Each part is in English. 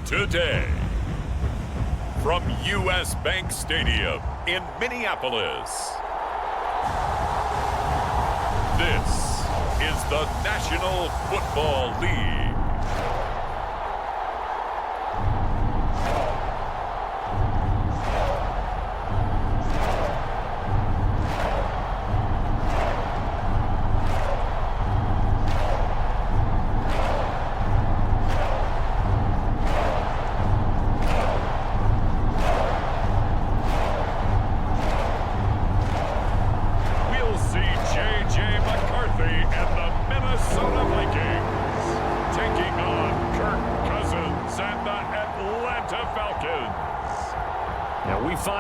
Today, from U.S. Bank Stadium in Minneapolis, this is the National Football League.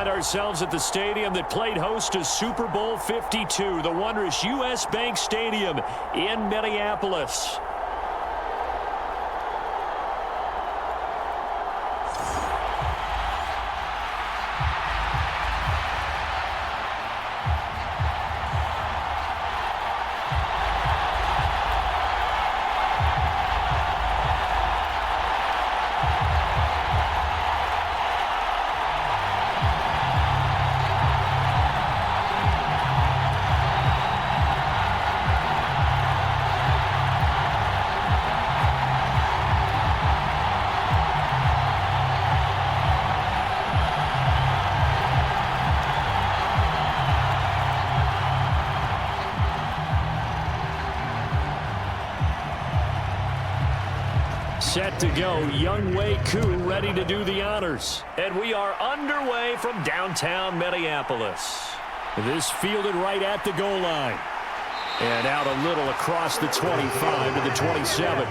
Ourselves at the stadium that played host to Super Bowl 52, the wondrous U.S. Bank Stadium in Minneapolis. Set to go, Younghoe Koo ready to do the honors. And we are underway from downtown Minneapolis. This fielded right at the goal line. And out a little across the 25 to the 27.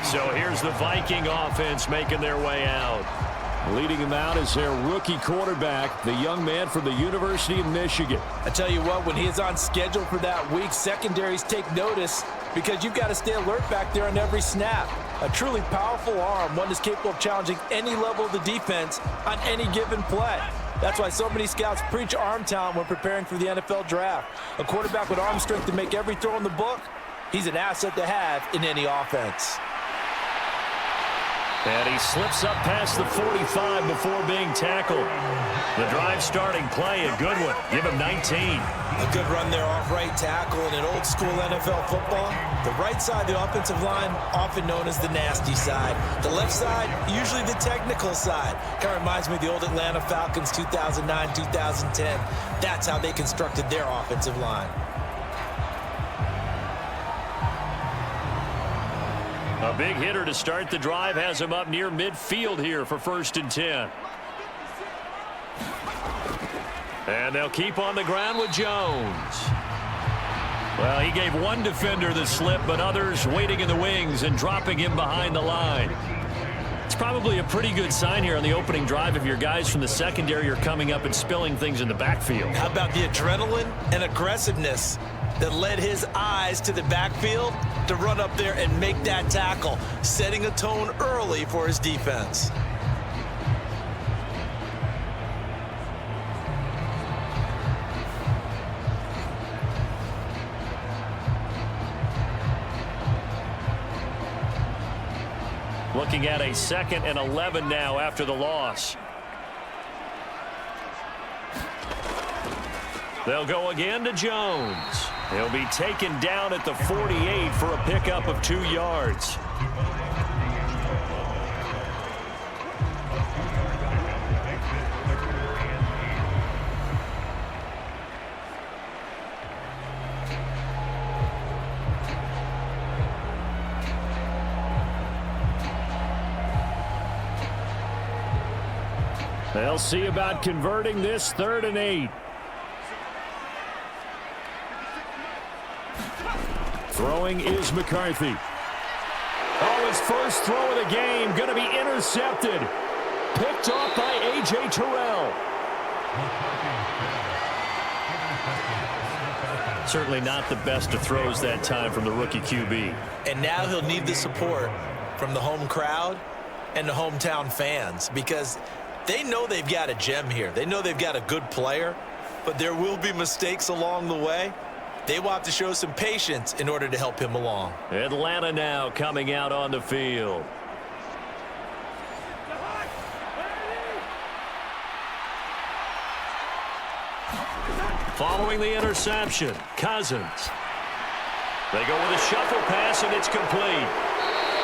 So here's the Viking offense making their way out. Leading them out is their rookie quarterback, the young man from the University of Michigan. I tell you what, when he is on schedule for that week, secondaries take notice because you've got to stay alert back there on every snap. A truly powerful arm, one that's capable of challenging any level of the defense on any given play. That's why so many scouts preach arm talent when preparing for the NFL draft. A quarterback with arm strength to make every throw in the book, he's an asset to have in any offense. And he slips up past the 45 before being tackled. The drive starting play, a good one. Give him 19. A good run there off right tackle in an old school NFL football. The right side of the offensive line, often known as the nasty side. The left side, usually the technical side. Kind of reminds me of the old Atlanta Falcons 2009, 2010. That's how they constructed their offensive line. A big hitter to start the drive has him up near midfield here for 1st and 10. And they'll keep on the ground with Jones. Well, he gave one defender the slip, but others waiting in the wings and dropping him behind the line. It's probably a pretty good sign here on the opening drive if your guys from the secondary are coming up and spilling things in the backfield. How about the adrenaline and aggressiveness that led his eyes to the backfield to run up there and make that tackle, setting a tone early for his defense. Looking at a 2nd and 11 now after the loss. They'll go again to Jones. He'll be taken down at the 48 for a pickup of 2 yards. They'll see about converting this 3rd and 8. Throwing is McCarthy. Oh, his first throw of the game going to be intercepted. Picked off by A.J. Terrell. Certainly not the best of throws that time from the rookie QB. And now he'll need the support from the home crowd and the hometown fans because they know they've got a gem here. They know they've got a good player, but there will be mistakes along the way. They will have to show some patience in order to help him along. Atlanta now coming out on the field. Following the interception, Cousins. They go with a shuffle pass, and it's complete.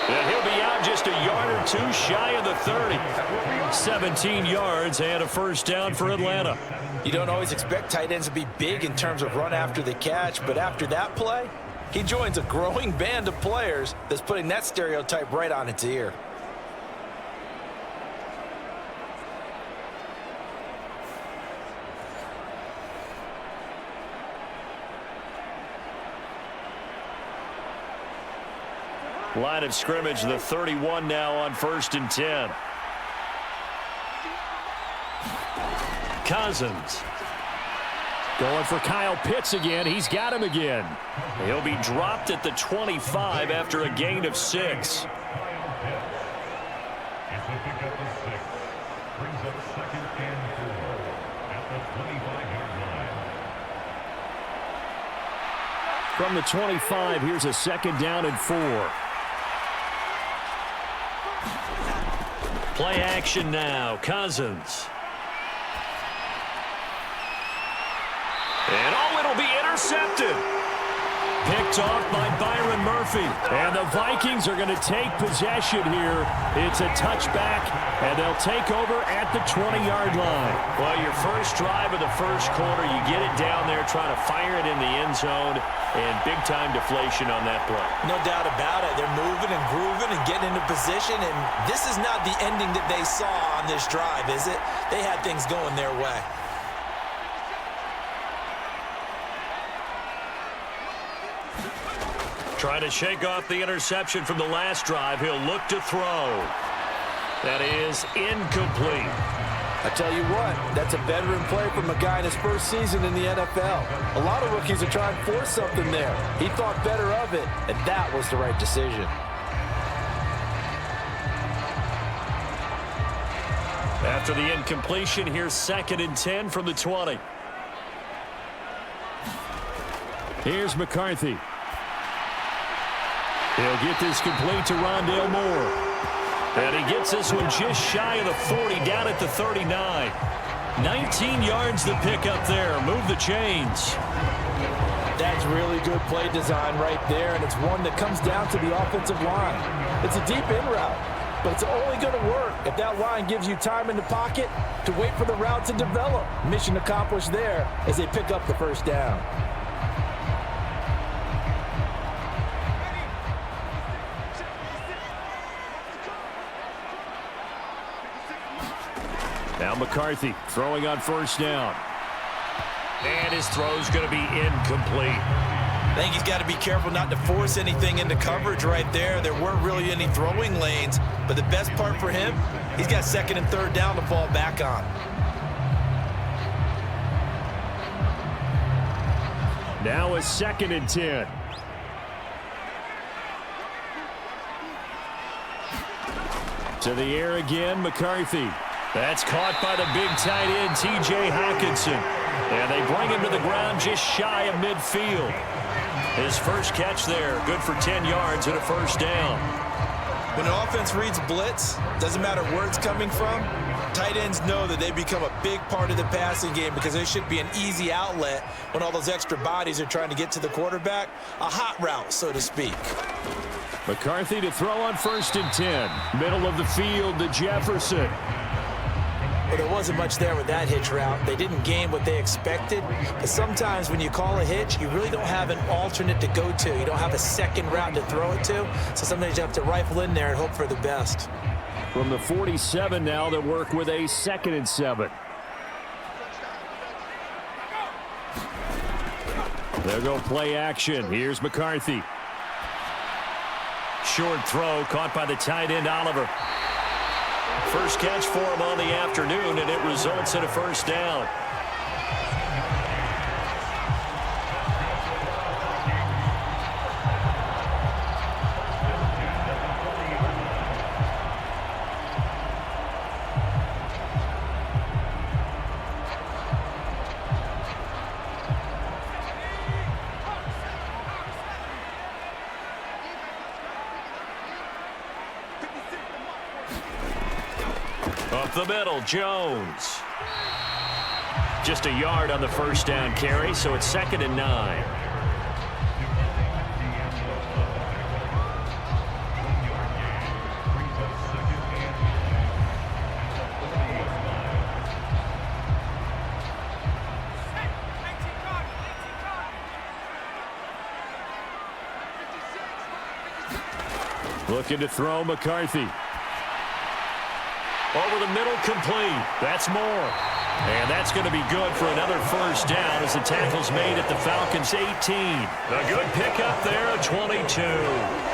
And he'll be out just a yard or two shy of the 30. 17 yards and a first down for Atlanta. You don't always expect tight ends to be big in terms of run after the catch, but after that play, he joins a growing band of players that's putting that stereotype right on its ear. Line of scrimmage, the 31 now on 1st and 10. Cousins. Going for Kyle Pitts again. He's got him again. He'll be dropped at the 25 after a gain of 6. From the 25, here's a 2nd down and 4. Play action now. Cousins. And it'll be intercepted. Picked off by Byron Murphy. And the Vikings are going to take possession here. It's a touchback, and they'll take over at the 20-yard line. Well, your first drive of the first quarter, you get it down there, trying to fire it in the end zone, and big-time deflation on that play. No doubt about it. They're moving and grooving and getting into position, and this is not the ending that they saw on this drive, is it? They had things going their way. Trying to shake off the interception from the last drive. He'll look to throw. That is incomplete. I tell you what, that's a veteran play from a guy in his first season in the NFL. A lot of rookies are trying to force something there. He thought better of it, and that was the right decision. After the incompletion, here's 2nd and 10 from the 20. Here's McCarthy. He'll get this complete to Rondale Moore. And he gets this one just shy of the 40, down at the 39. 19 yards to pick up there. Move the chains. That's really good play design right there, and it's one that comes down to the offensive line. It's a deep in route, but it's only going to work if that line gives you time in the pocket to wait for the route to develop. Mission accomplished there as they pick up the first down. Now McCarthy throwing on 1st down. And his throw's going to be incomplete. I think he's got to be careful not to force anything into coverage right there. There weren't really any throwing lanes, but the best part for him, he's got 2nd and 3rd down to fall back on. Now a 2nd and 10. To the air again, McCarthy. That's caught by the big tight end, T.J. Hockenson. And they bring him to the ground just shy of midfield. His first catch there, good for 10 yards and a first down. When an offense reads blitz, doesn't matter where it's coming from, tight ends know that they become a big part of the passing game because there should be an easy outlet when all those extra bodies are trying to get to the quarterback. A hot route, so to speak. McCarthy to throw on 1st and 10. Middle of the field to Jefferson. Well, there wasn't much there with that hitch route. They didn't gain what they expected. But sometimes when you call a hitch, you really don't have an alternate to go to. You don't have a second route to throw it to. So sometimes you have to rifle in there and hope for the best. From the 47 now, they work with a 2nd and 7. They'll go play action. Here's McCarthy. Short throw caught by the tight end, Oliver. First catch for him on the afternoon, and it results in a first down. Up the middle, Jones. Just a yard on the first down carry, so it's 2nd and 9. Looking to throw McCarthy. Over the middle, complete. That's more. And that's going to be good for another first down as the tackle's made at the Falcons' 18. A good pickup there at 22.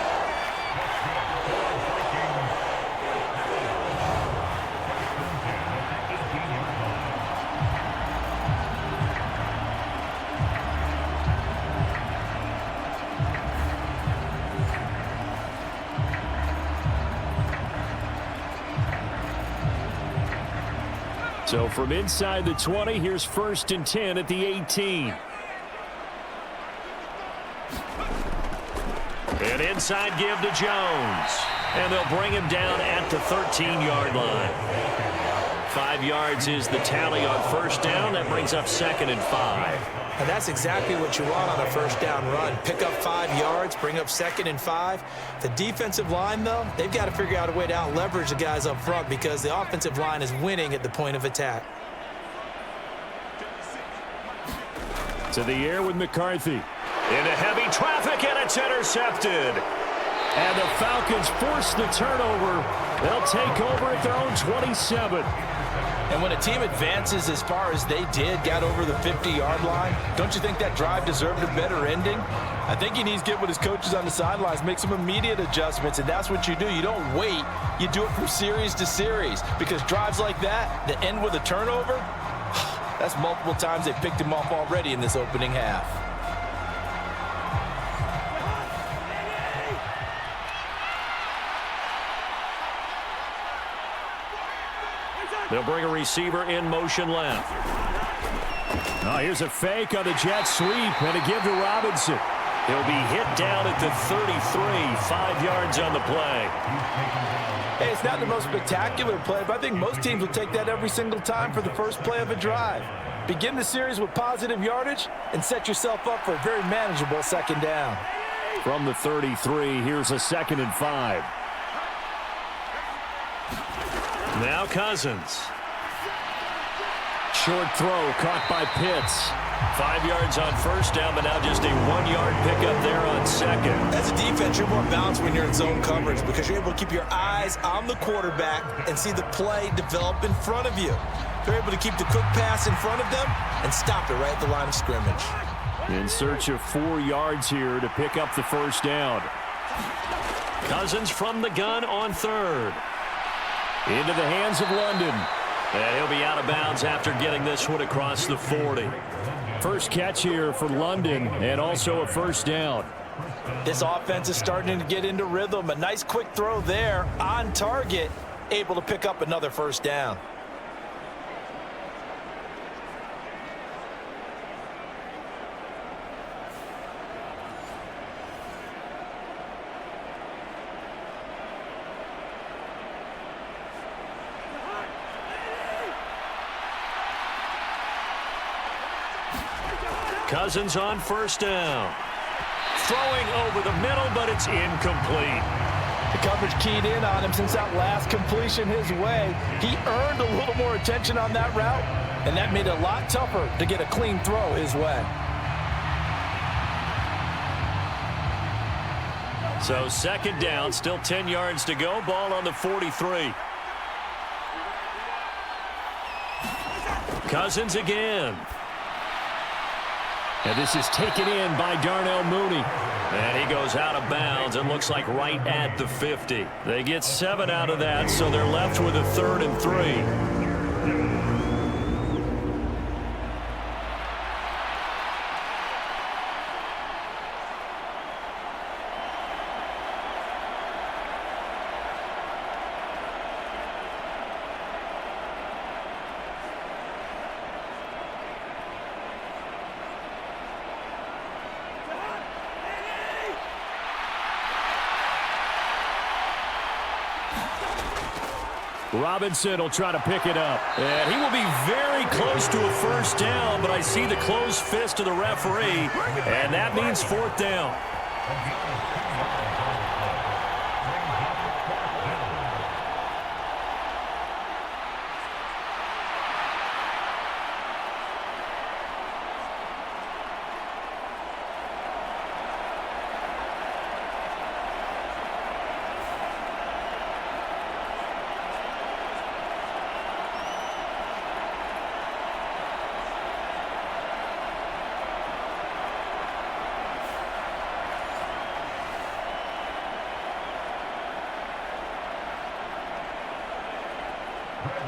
So from inside the 20, here's 1st and 10 at the 18. An inside give to Jones. And they'll bring him down at the 13-yard line. 5 yards is the tally on first down. That brings up 2nd and 5. And that's exactly what you want on a first down run. Pick up 5 yards, bring up 2nd and 5. The defensive line, though, they've got to figure out a way to out-leverage the guys up front because the offensive line is winning at the point of attack. To the air with McCarthy. Into heavy traffic, and it's intercepted. And the Falcons force the turnover. They'll take over at their own 27. And when a team advances as far as they did, got over the 50-yard line, don't you think that drive deserved a better ending? I think he needs to get with his coaches on the sidelines, make some immediate adjustments, and that's what you do. You don't wait. You do it from series to series because drives like that end with a turnover, that's multiple times they picked him off already in this opening half. They'll bring a receiver in motion left. Oh, here's a fake on the jet sweep and a give to Robinson. He'll be hit down at the 33, 5 yards on the play. Hey, it's not the most spectacular play, but I think most teams will take that every single time for the first play of a drive. Begin the series with positive yardage and set yourself up for a very manageable 2nd down. From the 33, here's a 2nd and 5. Now Cousins. Short throw caught by Pitts. 5 yards on first down, but now just a 1-yard pickup there on 2nd. As a defense, you're more balanced when you're in zone coverage because you're able to keep your eyes on the quarterback and see the play develop in front of you. They're able to keep the quick pass in front of them and stop it right at the line of scrimmage. In search of 4 yards here to pick up the first down. Cousins from the gun on 3rd. Into the hands of London. And he'll be out of bounds after getting this one across the 40. First catch here for London and also a first down. This offense is starting to get into rhythm. A nice quick throw there on target, able to pick up another first down. Cousins on first down. Throwing over the middle, but it's incomplete. The coverage keyed in on him since that last completion his way. He earned a little more attention on that route, and that made it a lot tougher to get a clean throw his way. So 2nd down, still 10 yards to go. Ball on the 43. Cousins again. And this is taken in by Darnell Mooney. And he goes out of bounds and looks like right at the 50. They get 7 out of that, so they're left with a 3rd and 3. Robinson will try to pick it up. And he will be very close to a first down, but I see the closed fist of the referee, and that means fourth down.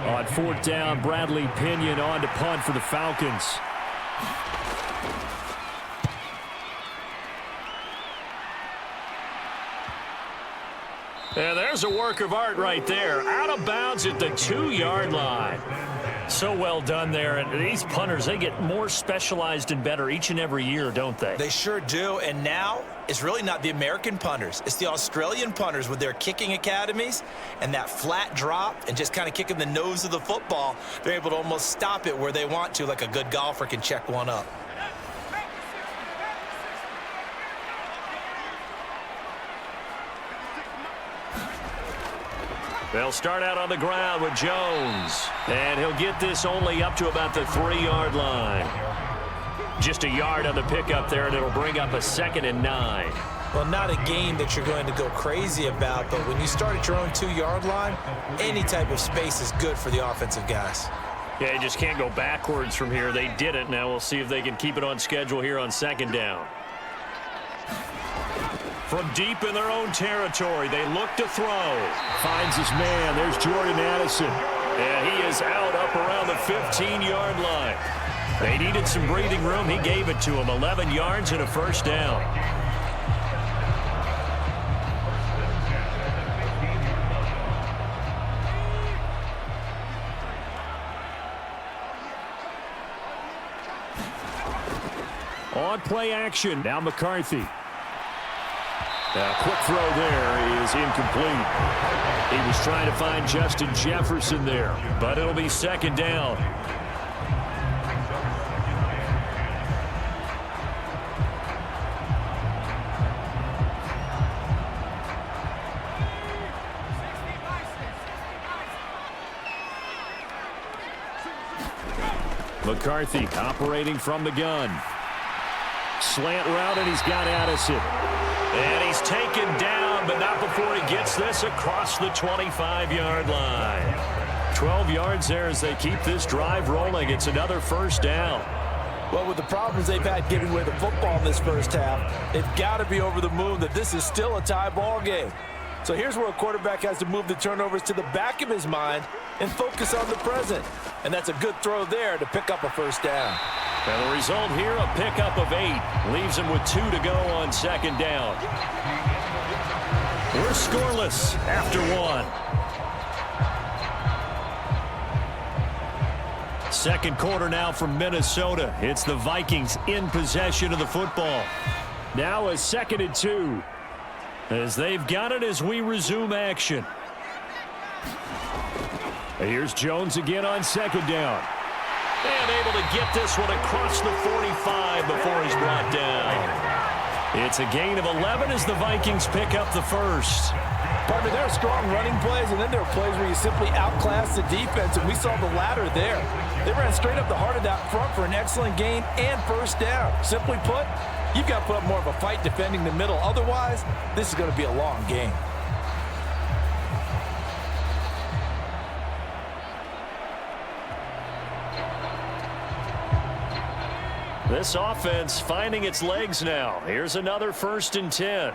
On fourth down, Bradley Pinion on to punt for the Falcons. And there's a work of art right there. Out of bounds at the 2-yard line. So well done there. And these punters, they get more specialized and better each and every year, don't they? They sure do. And now it's really not the American punters. It's the Australian punters with their kicking academies and that flat drop and just kind of kicking the nose of the football. They're able to almost stop it where they want to, like a good golfer can check one up. They'll start out on the ground with Jones. And he'll get this only up to about the 3-yard line. Just a yard on the pickup there, and it'll bring up a 2nd and 9. Well, not a game that you're going to go crazy about, but when you start at your own 2-yard line, any type of space is good for the offensive guys. Yeah, you just can't go backwards from here. They did it. Now we'll see if they can keep it on schedule here on 2nd down. From deep in their own territory, they look to throw. Finds his man. There's Jordan Addison. And he is out up around the 15-yard line. They needed some breathing room. He gave it to him. 11 yards and a first down. On play action. Now McCarthy. Quick throw there is incomplete. He was trying to find Justin Jefferson there, but it'll be 2nd down. McCarthy operating from the gun. Slant route, and he's got Addison. And he's taken down, but not before he gets this across the 25-yard line. 12 yards there as they keep this drive rolling. It's another first down. Well, with the problems they've had giving away the football in this first half, they've got to be over the moon that this is still a tie ball game. So here's where a quarterback has to move the turnovers to the back of his mind and focus on the present. And that's a good throw there to pick up a first down. And the result here, a pickup of 8. Leaves him with 2 to go on 2nd down. We're scoreless after 1. Second quarter now from Minnesota. It's the Vikings in possession of the football. Now a 2nd and 2. As they've got it as we resume action. Here's Jones again on 2nd down. And able to get this one across the 45 before he's brought down. It's a gain of 11 as the Vikings pick up the first. Partner, there are strong running plays, and then there are plays where you simply outclass the defense, and we saw the latter there. They ran straight up the heart of that front for an excellent gain and first down. Simply put, you've got to put up more of a fight defending the middle. Otherwise, this is going to be a long game. This offense finding its legs now. Here's another 1st and 10.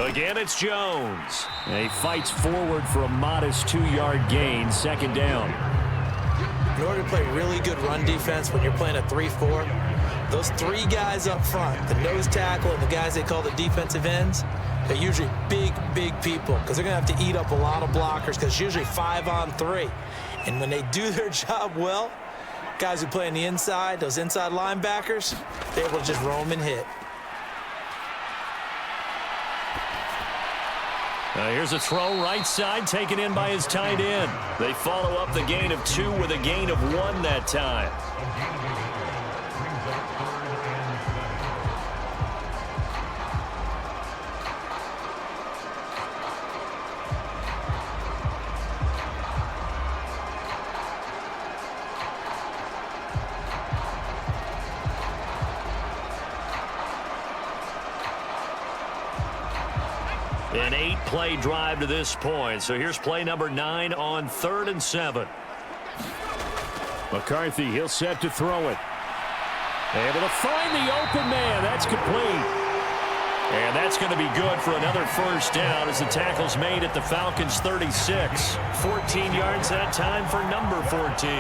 Again, it's Jones. He fights forward for a modest 2-yard gain, 2nd down. In order to play really good run defense when you're playing a 3-4, those 3 guys up front, the nose tackle and the guys they call the defensive ends, they're usually big, big people because they're going to have to eat up a lot of blockers because it's usually 5 on 3. And when they do their job well, guys who play on the inside, those inside linebackers, they're able to just roam and hit. Here's a throw right side taken in by his tight end. They follow up the gain of 2 with a gain of 1 that time. An 8-play drive to this point. So here's play number 9 on 3rd and 7. McCarthy, he'll set to throw it. Able to find the open man. That's complete. And that's going to be good for another first down as the tackle's made at the Falcons' 36. 14 yards that time for number 14.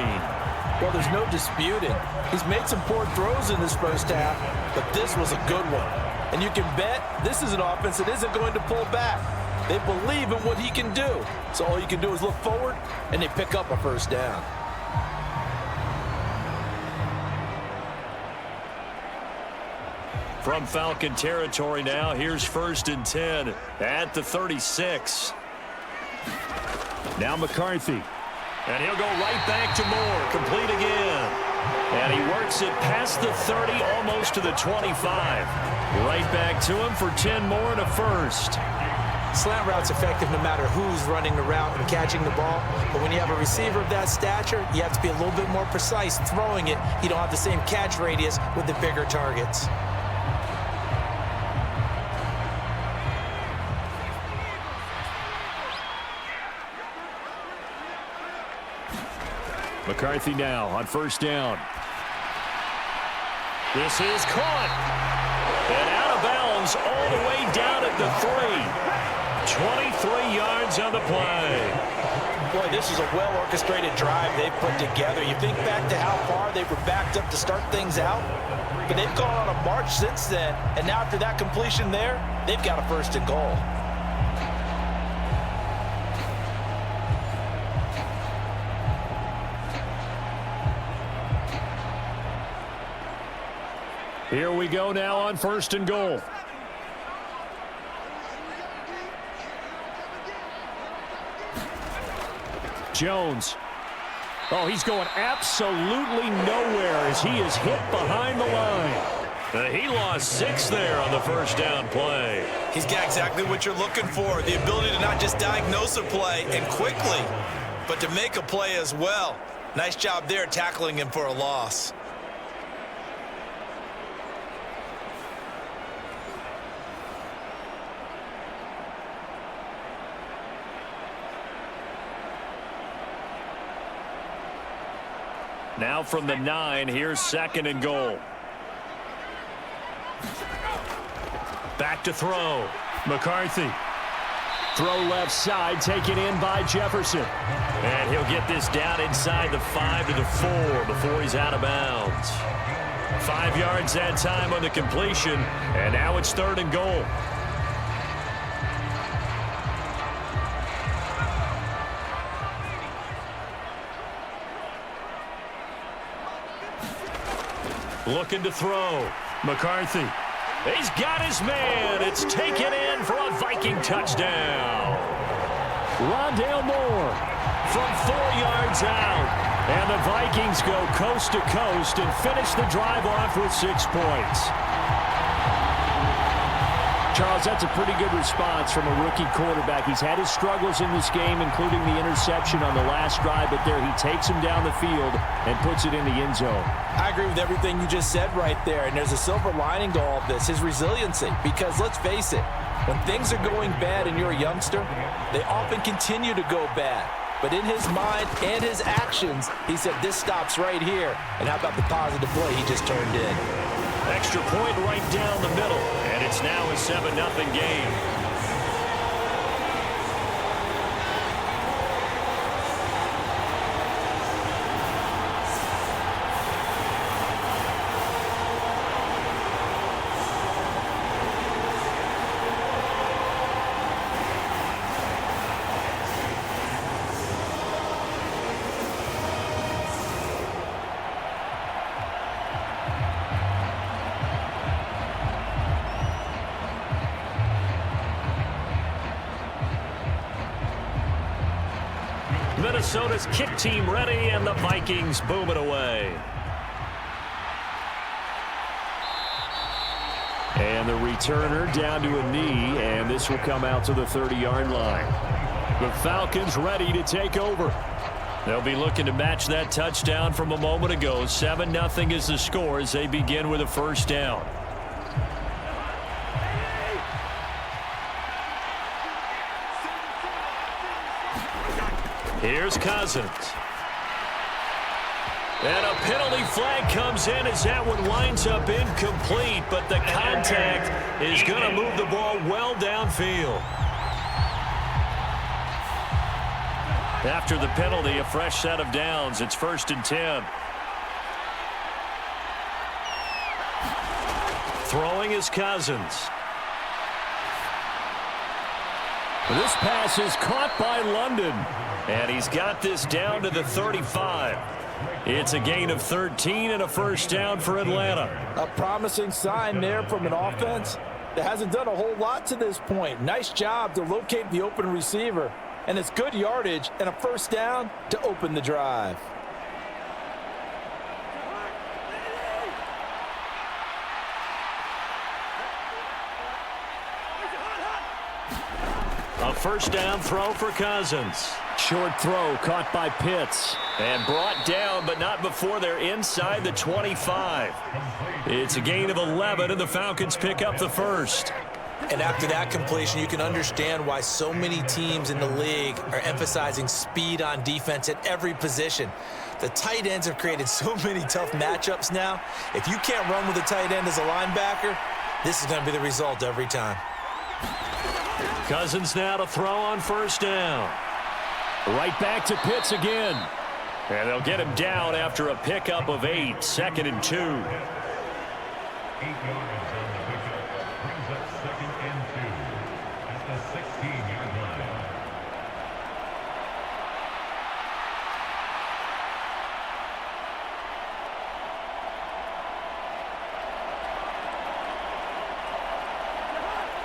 Well, there's no disputing. He's made some poor throws in this first half, but this was a good one. And you can bet this is an offense that isn't going to pull back. They believe in what he can do. So all you can do is look forward, and they pick up a first down. From Falcon territory now, here's 1st and 10 at the 36. Now McCarthy. And he'll go right back to Moore. Complete again. And he works it past the 30, almost to the 25. Right back to him for 10 more and a first. Slant route's effective no matter who's running the route and catching the ball. But when you have a receiver of that stature, you have to be a little bit more precise throwing it. You don't have the same catch radius with the bigger targets. McCarthy now on 1st down. This is caught. And out of bounds all the way down at the 3. 23 yards on the play. Boy, this is a well-orchestrated drive they've put together. You think back to how far they were backed up to start things out, but they've gone on a march since then, and now after that completion there, they've got a 1st and goal. Here we go now on 1st and goal. Jones. Oh, he's going absolutely nowhere as he is hit behind the line. He lost 6 there on the first down play. He's got exactly what you're looking for, the ability to not just diagnose a play and quickly, but to make a play as well. Nice job there tackling him for a loss. Now from the 9, here's 2nd and goal. Back to throw. McCarthy. Throw left side, taken in by Jefferson. And he'll get this down inside the 5 to the 4 before he's out of bounds. 5 yards that time on the completion, and now it's 3rd and goal. Looking to throw. McCarthy. He's got his man. It's taken in for a Viking touchdown. Rondale Moore from 4 yards out. And the Vikings go coast to coast and finish the drive off with 6 points. Charles, that's a pretty good response from a rookie quarterback. He's had his struggles in this game, including the interception on the last drive, but there he takes him down the field and puts it in the end zone. I agree with everything you just said right there, and there's a silver lining to all of this, his resiliency, because let's face it, when things are going bad and you're a youngster, they often continue to go bad. But in his mind and his actions, he said, this stops right here. And how about the positive play he just turned in? Extra point right down the middle, and it's now a 7-0 game. Minnesota's kick team ready, and the Vikings boom it away. And the returner down to a knee, and this will come out to the 30-yard line. The Falcons ready to take over. They'll be looking to match that touchdown from a moment ago. 7-0 is the score as they begin with a first down. Here's Cousins. And a penalty flag comes in as that one winds up incomplete, but the contact is going to move the ball well downfield. After the penalty, a fresh set of downs. It's 1st and 10. Throwing is Cousins. This pass is caught by London. And he's got this down to the 35. It's a gain of 13 and a first down for Atlanta. A promising sign there from an offense that hasn't done a whole lot to this point. Nice job to locate the open receiver. And it's good yardage and a first down to open the drive. A first down throw for Cousins. Short throw caught by Pitts. And brought down, but not before they're inside the 25. It's a gain of 11, and the Falcons pick up the first. And after that completion, you can understand why so many teams in the league are emphasizing speed on defense at every position. The tight ends have created so many tough matchups now. If you can't run with a tight end as a linebacker, this is going to be the result every time. Cousins now to throw on first down. Right back to Pitts again. And they'll get him down after a pickup of 8, 2nd and 2. 8 yards on the pickup brings up 2nd and 2 at the 16-yard line.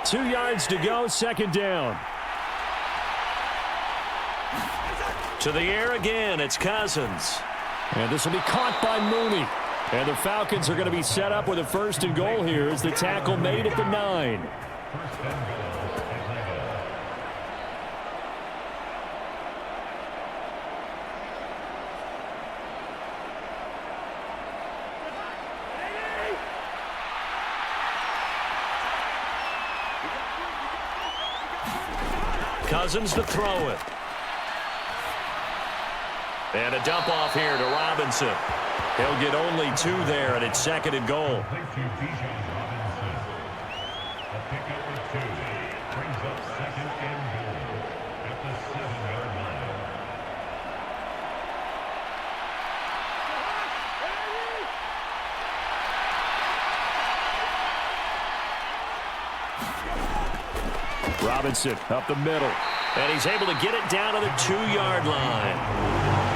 Two yards to go, 2nd down. To the air again, it's Cousins. And this will be caught by Mooney. And the Falcons are going to be set up with a 1st and goal here as the tackle made at the 9. First and goal, Atlanta. Cousins to throw it. And a dump off here to Robinson. He'll get only 2 there, and it's 2nd and goal. A pickup of 2 brings up 2nd and goal at the 7-yard line. Robinson up the middle. And he's able to get it down to the 2-yard line.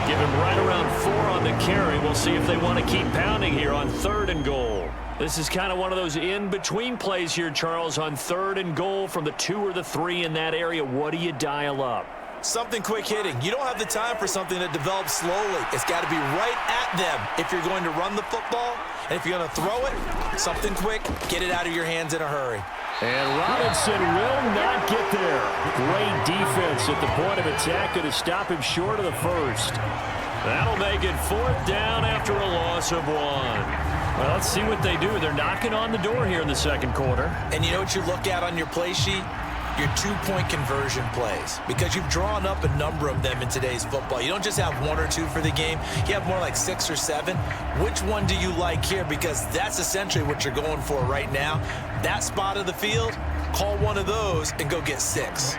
Give him right around 4 on the carry. We'll see if they want to keep pounding here on 3rd and goal. This is kind of one of those in-between plays here, Charles, on 3rd and goal from the 2 or the 3 in that area. What do you dial up? Something quick hitting. You don't have the time for something that develops slowly. It's got to be right at them if you're going to run the football. And if you're going to throw it, something quick, get it out of your hands in a hurry. And Robinson will not get there. Great defense at the point of attack to stop him short of the 1st. That'll make it 4th down after a loss of 1. Well, let's see what they do. They're knocking on the door here in the 2nd quarter. And you know what you look at on your play sheet? Your 2-point conversion plays, because you've drawn up a number of them in today's football. You don't just have 1 or 2 for the game. You have more like 6 or 7. Which one do you like here? Because that's essentially what you're going for right now. That spot of the field, call one of those and go get 6.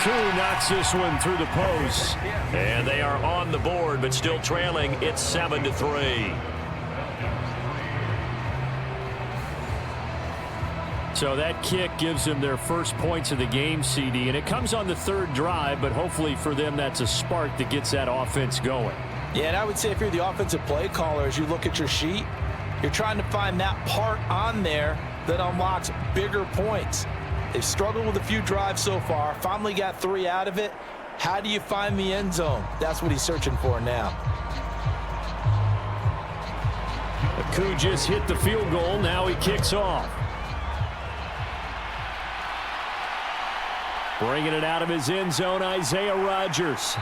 Koo knocks this one through the post. And they are on the board, but still trailing. It's 7-3. So that kick gives them their first points of the game, CD. And it comes on the 3rd drive, but hopefully for them that's a spark that gets that offense going. Yeah, and I would say if you're the offensive play caller, as you look at your sheet, you're trying to find that part on there that unlocks bigger points. They've struggled with a few drives so far, finally got 3 out of it. How do you find the end zone? That's what he's searching for now. Aku just hit the field goal. Now he kicks off. Bringing it out of his end zone, Isaiah Rodgers.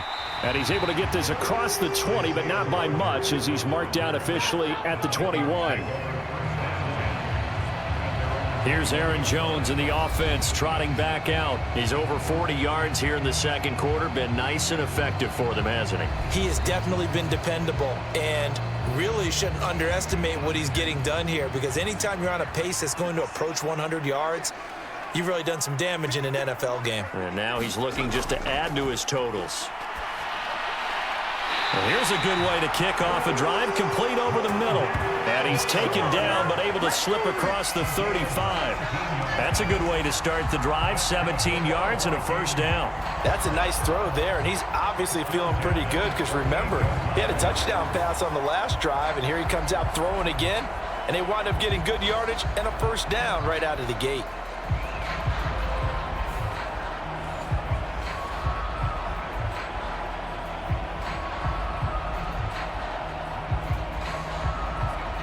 And he's able to get this across the 20, but not by much, as he's marked down officially at the 21. Here's Aaron Jones in the offense trotting back out. He's over 40 yards here in the second quarter. Been nice and effective for them, hasn't he? He has definitely been dependable, and really shouldn't underestimate what he's getting done here, because anytime you're on a pace that's going to approach 100 yards, you've really done some damage in an NFL game. And now he's looking just to add to his totals. Well, here's a good way to kick off a drive, complete over the middle. And he's taken down, but able to slip across the 35. That's a good way to start the drive, 17 yards and a first down. That's a nice throw there, and he's obviously feeling pretty good, because remember, he had a touchdown pass on the last drive, and here he comes out throwing again, and they wind up getting good yardage and a first down right out of the gate.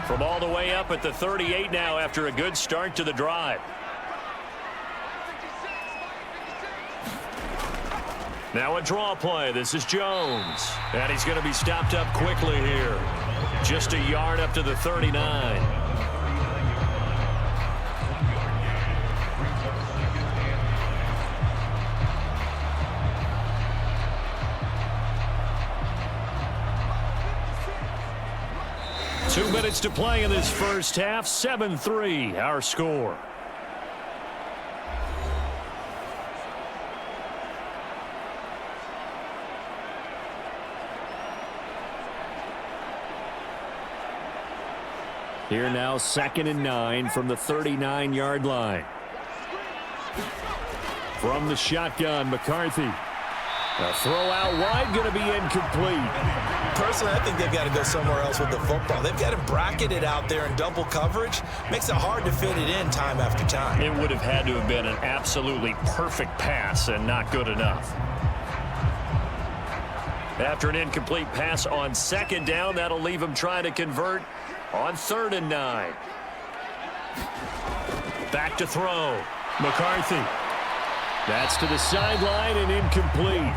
From all the way up at the 38 now after a good start to the drive. Now a draw play. This is Jones. And he's going to be stopped up quickly here. Just a yard up to the 39. 2 minutes to play in this first half. 7-3, our score. Here now, 2nd and 9 from the 39-yard line. From the shotgun, McCarthy. A throw out wide, going to be incomplete. Personally, I think they've got to go somewhere else with the football. They've got him bracketed out there in double coverage. Makes it hard to fit it in time after time. It would have had to have been an absolutely perfect pass and not good enough. After an incomplete pass on 2nd down, that'll leave him trying to convert on 3rd and 9. Back to throw. McCarthy. That's to the sideline and incomplete.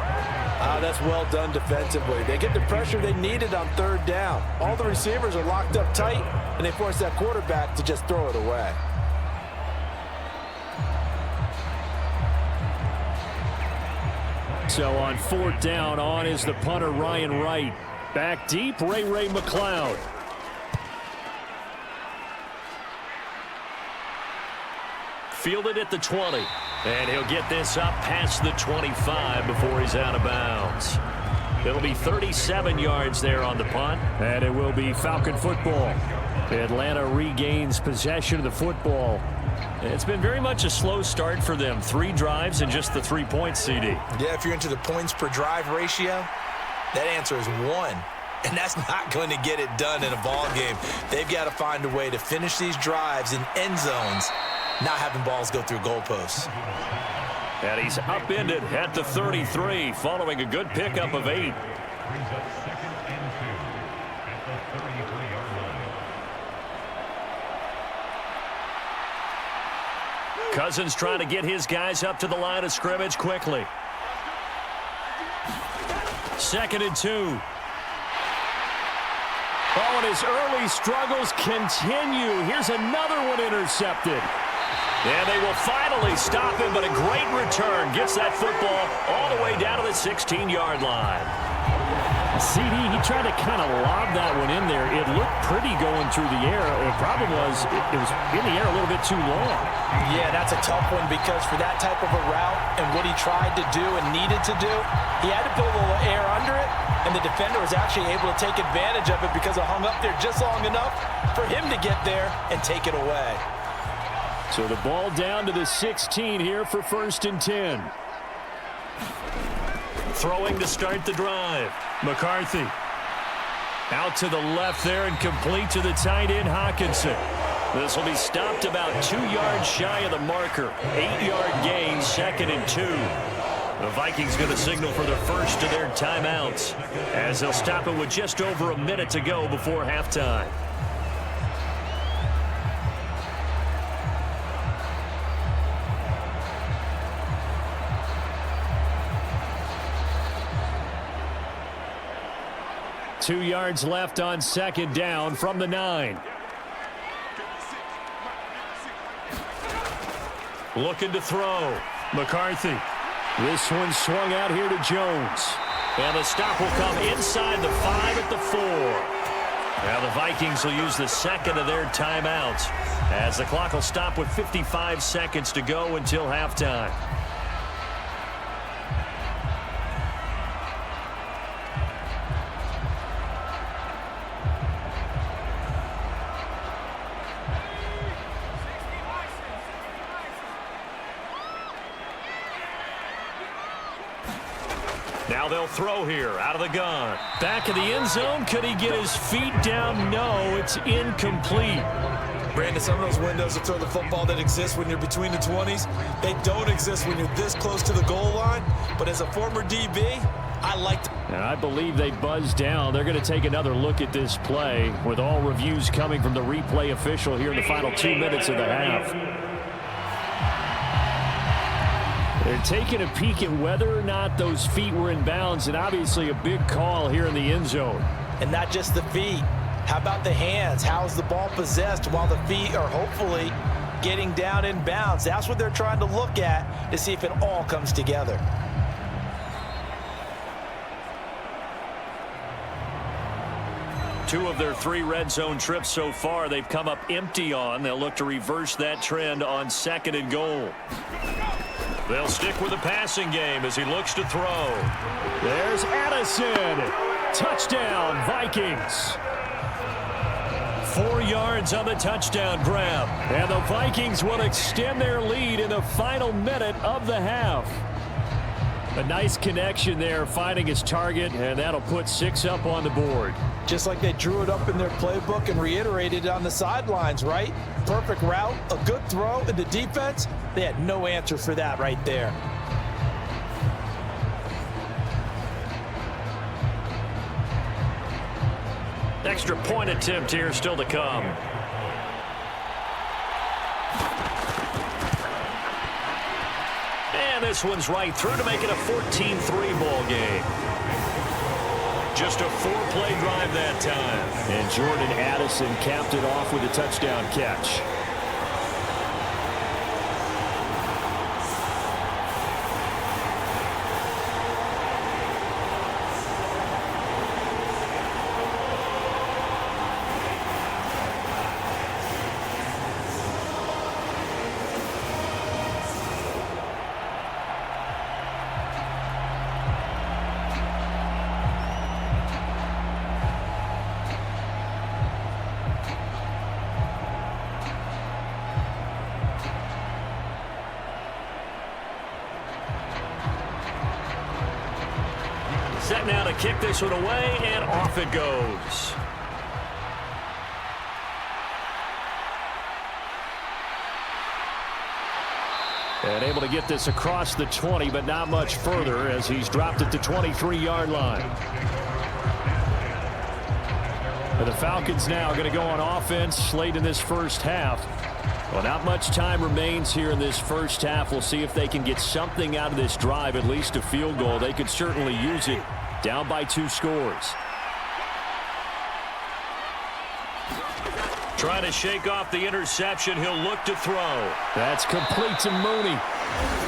That's well done defensively. They get the pressure they needed on 3rd down. All the receivers are locked up tight, and they force that quarterback to just throw it away. So on 4th down, on is the punter, Ryan Wright. Back deep, Ray McLeod. Fielded at the 20. And he'll get this up past the 25 before he's out of bounds. It'll be 37 yards there on the punt. And it will be Falcon football. Atlanta regains possession of the football. It's been very much a slow start for them. 3 drives and just the 3 points, CD. Yeah, if you're into the points per drive ratio, that answer is 1. And that's not going to get it done in a ball game. They've got to find a way to finish these drives in end zones, not having balls go through goalposts. And he's upended at the 33 following a good pickup of 8. Brings up 2nd and 2 at the 33-yard line. Cousins trying to get his guys up to the line of scrimmage quickly. 2nd and 2. Oh, and his early struggles continue. Here's another one intercepted. And they will finally stop him, but a great return gets that football all the way down to the 16-yard line. CD, he tried to kind of lob that one in there. It looked pretty going through the air. The problem was it was in the air a little bit too long. Yeah, that's a tough one, because for that type of a route and what he tried to do and needed to do, he had to put a little air under it, and the defender was actually able to take advantage of it because it hung up there just long enough for him to get there and take it away. So the ball down to the 16 here for 1st and 10. Throwing to start the drive. McCarthy. Out to the left there and complete to the tight end, Hawkinson. This will be stopped about 2 yards shy of the marker. 8-yard gain, 2nd and 2. The Vikings going to signal for their first of their timeouts as they'll stop it with just over a minute to go before halftime. Two yards left on 2nd down from the 9. Looking to throw. McCarthy. This one swung out here to Jones. And the stop will come inside the 5 at the 4. Now the Vikings will use the second of their timeouts as the clock will stop with 55 seconds to go until halftime. Now they'll throw here out of the gun. Back of the end zone. Could he get his feet down? No, it's incomplete. Brandon, some of those windows to throw the football that exist when you're between the 20s, they don't exist when you're this close to the goal line. But as a former DB, I like to. And I believe they buzzed down. They're going to take another look at this play with all reviews coming from the replay official here in the final 2 minutes of the half. They're taking a peek at whether or not those feet were in bounds, and obviously a big call here in the end zone. And not just the feet. How about the hands? How's the ball possessed while the feet are hopefully getting down in bounds? That's what they're trying to look at to see if it all comes together. Two of their 3 red zone trips so far they've come up empty on. They'll look to reverse that trend on 2nd and goal. They'll stick with the passing game as he looks to throw. There's Addison. Touchdown, Vikings. 4 yards on the touchdown grab. And the Vikings will extend their lead in the final minute of the half. A nice connection there, finding his target, and that'll put 6 up on the board. Just like they drew it up in their playbook and reiterated it on the sidelines, right? Perfect route, a good throw, and the defense, they had no answer for that right there. Extra point attempt here still to come. And this one's right through to make it a 14-3 ball game. Just a 4-play drive that time. And Jordan Addison capped it off with a touchdown catch. Set now to kick this one away, and off it goes. And able to get this across the 20, but not much further as he's dropped it to 23-yard line. And the Falcons now are going to go on offense late in this first half. Well, not much time remains here in this first half. We'll see if they can get something out of this drive, at least a field goal. They could certainly use it. Down by 2 scores. Trying to shake off the interception. He'll look to throw. That's complete to Mooney.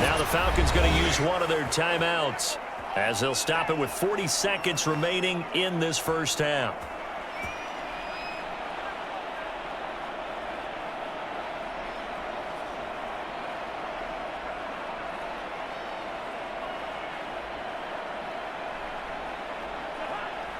Now the Falcons going to use one of their timeouts as they'll stop it with 40 seconds remaining in this first half.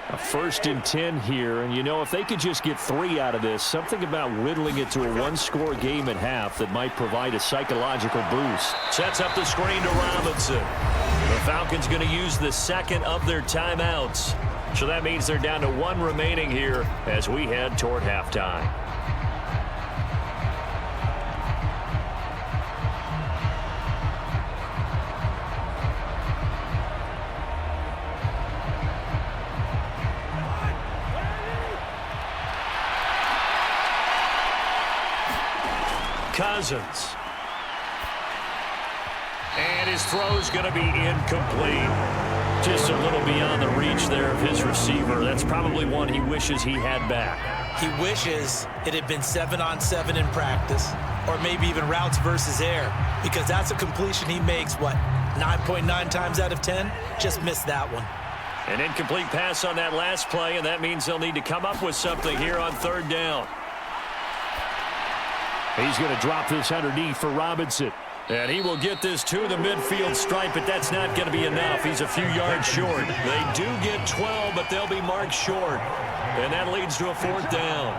A 1st and 10 here, and you know, if they could just get 3 out of this, something about whittling it to a 1-score game at half that might provide a psychological boost. Sets up the screen to Robinson. The Falcons going to use the second of their timeouts. So that means they're down to 1 remaining here as we head toward halftime. Cousins. And his throw's going to be incomplete. Just a little beyond the reach there of his receiver. That's probably one he wishes he had back. He wishes it had been 7-on-7 in practice, or maybe even routes versus air, because that's a completion he makes, 9.9 times out of 10? Just missed that one. An incomplete pass on that last play, and that means they'll need to come up with something here on third down. He's going to drop this underneath for Robinson. And he will get this to the midfield stripe, but that's not going to be enough. He's a few yards short. They do get 12, but they'll be marked short. And that leads to a fourth down.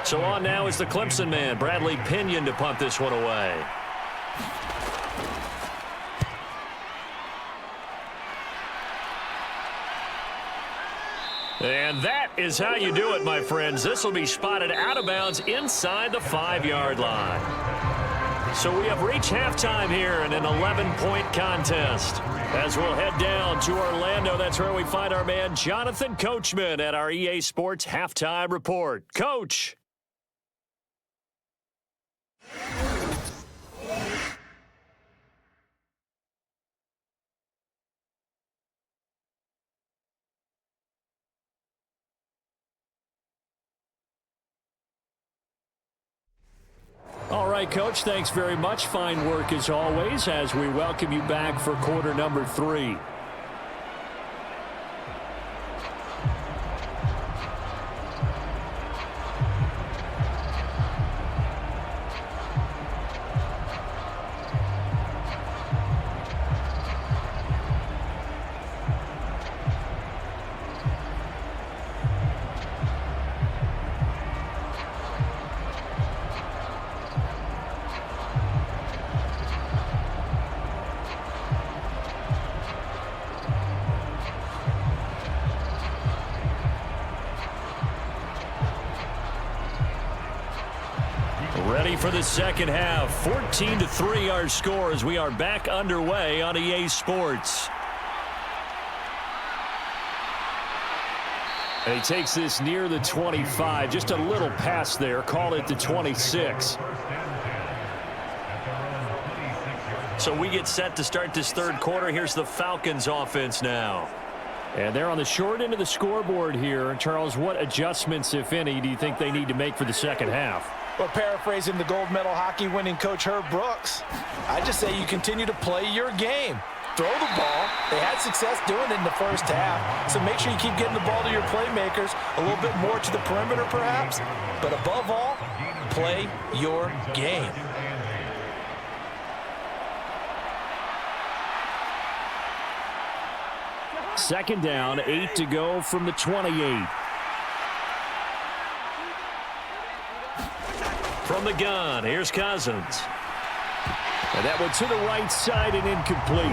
So on now is the Clemson man, Bradley Pinion, to punt this one away. And that is how you do it, my friends. This will be spotted out of bounds inside the 5-yard line. So we have reached halftime here in an 11-point contest. As we'll head down to Orlando, that's where we find our man Jonathan Coachman at our EA Sports Halftime Report. Coach. All right, Coach, thanks very much. Fine work as always as we welcome you back for quarter number 3. Ready for the second half. 14-3 our score as we are back underway on EA Sports. And he takes this near the 25. Just a little pass there. Call it the 26. So we get set to start this third quarter. Here's the Falcons offense now. And they're on the short end of the scoreboard here. Charles, what adjustments, if any, do you think they need to make for the second half? Well, paraphrasing the gold medal hockey winning coach Herb Brooks, I just say you continue to play your game. Throw the ball. They had success doing it in the first half, so make sure you keep getting the ball to your playmakers, a little bit more to the perimeter perhaps, but above all, play your game. Second down, 8 to go from the 28. From the gun, here's Cousins. And that one to the right side and incomplete.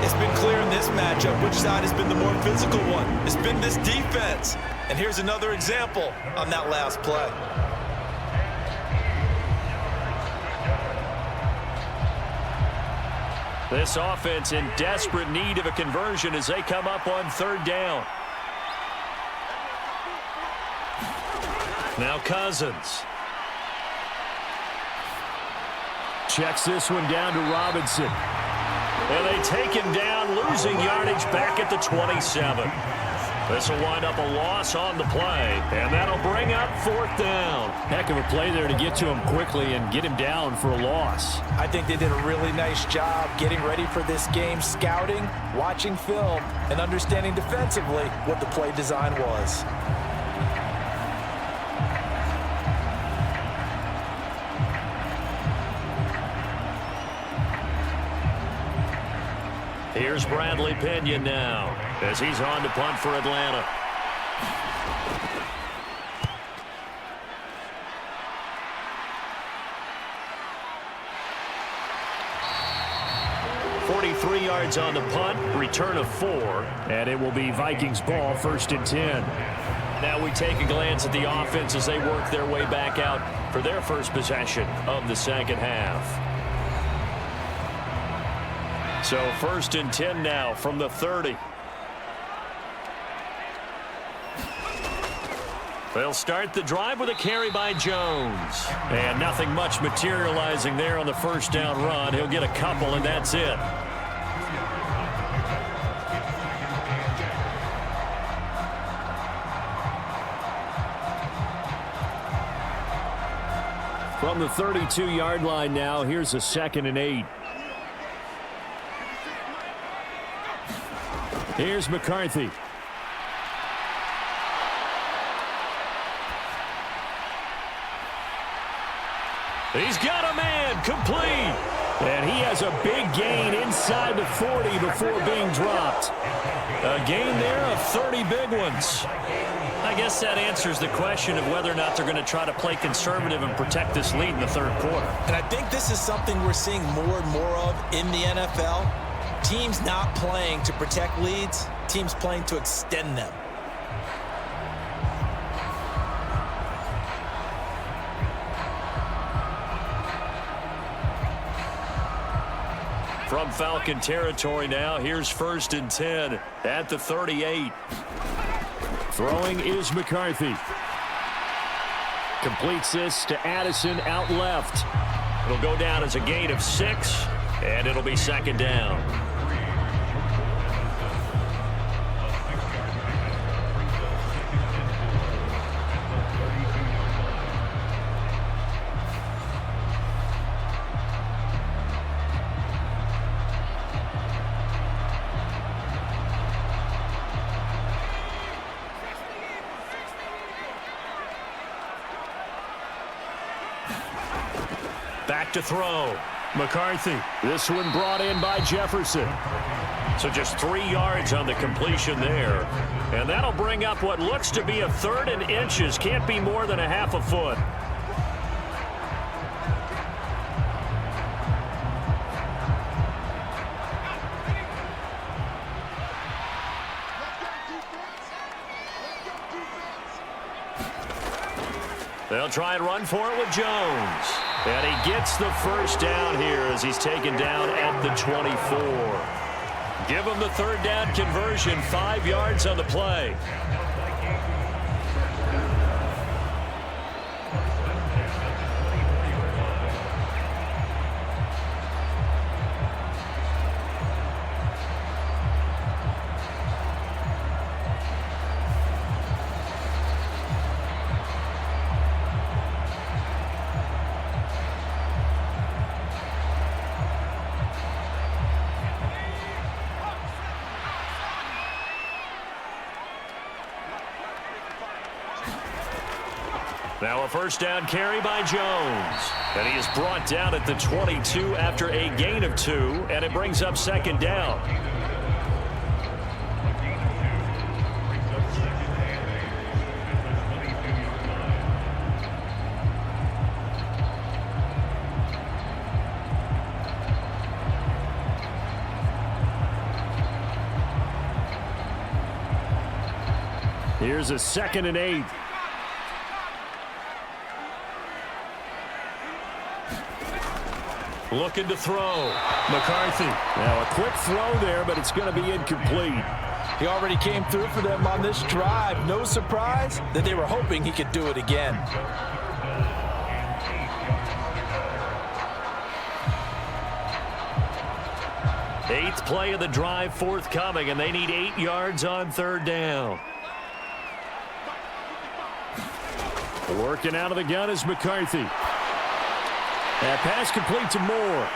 It's been clear in this matchup which side has been the more physical one. It's been this defense. And here's another example on that last play. This offense in desperate need of a conversion as they come up on third down. Now Cousins. Checks this one down to Robinson. And they take him down, losing yardage back at the 27. This will wind up a loss on the play, and that'll bring up fourth down. Heck of a play there to get to him quickly and get him down for a loss. I think they did a really nice job getting ready for this game, scouting, watching film, and understanding defensively what the play design was. Here's Bradley Pinion now as he's on to punt for Atlanta. .43 yards on the punt, return of 4. And it will be Vikings ball, 1st and 10. Now we take a glance at the offense as they work their way back out for their first possession of the second half. So 1st and 10 now from the 30. They'll start the drive with a carry by Jones. And nothing much materializing there on the first down run. He'll get a couple, and that's it. From the 32-yard line now, here's a 2nd and 8. Here's McCarthy. He's got a man, complete. And he has a big gain inside the 40 before being dropped. A gain there of 30 big ones. I guess that answers the question of whether or not they're going to try to play conservative and protect this lead in the third quarter. And I think this is something we're seeing more and more of in the NFL. Teams not playing to protect leads, teams playing to extend them. From Falcon territory now, here's 1st and 10 at the 38. Throwing is McCarthy. Completes this to Addison out left. It'll go down as a gain of 6, and it'll be 2nd down. Back to throw. McCarthy. This one brought in by Jefferson. So just 3 yards on the completion there. And that'll bring up what looks to be a 3rd and inches. Can't be more than a half a foot. They'll try and run for it with Jones. And he gets the first down here as he's taken down at the 24. Give him the 3rd down conversion, 5 yards on the play. Now a 1st down carry by Jones. And he is brought down at the 22 after a gain of 2, and it brings up 2nd down. Here's a 2nd and 8. Looking to throw. McCarthy. Now a quick throw there, but it's going to be incomplete. He already came through for them on this drive. No surprise that they were hoping he could do it again. Eighth play of the drive forthcoming, and they need 8 yards on 3rd down. Working out of the gun is McCarthy. That pass complete to Moore.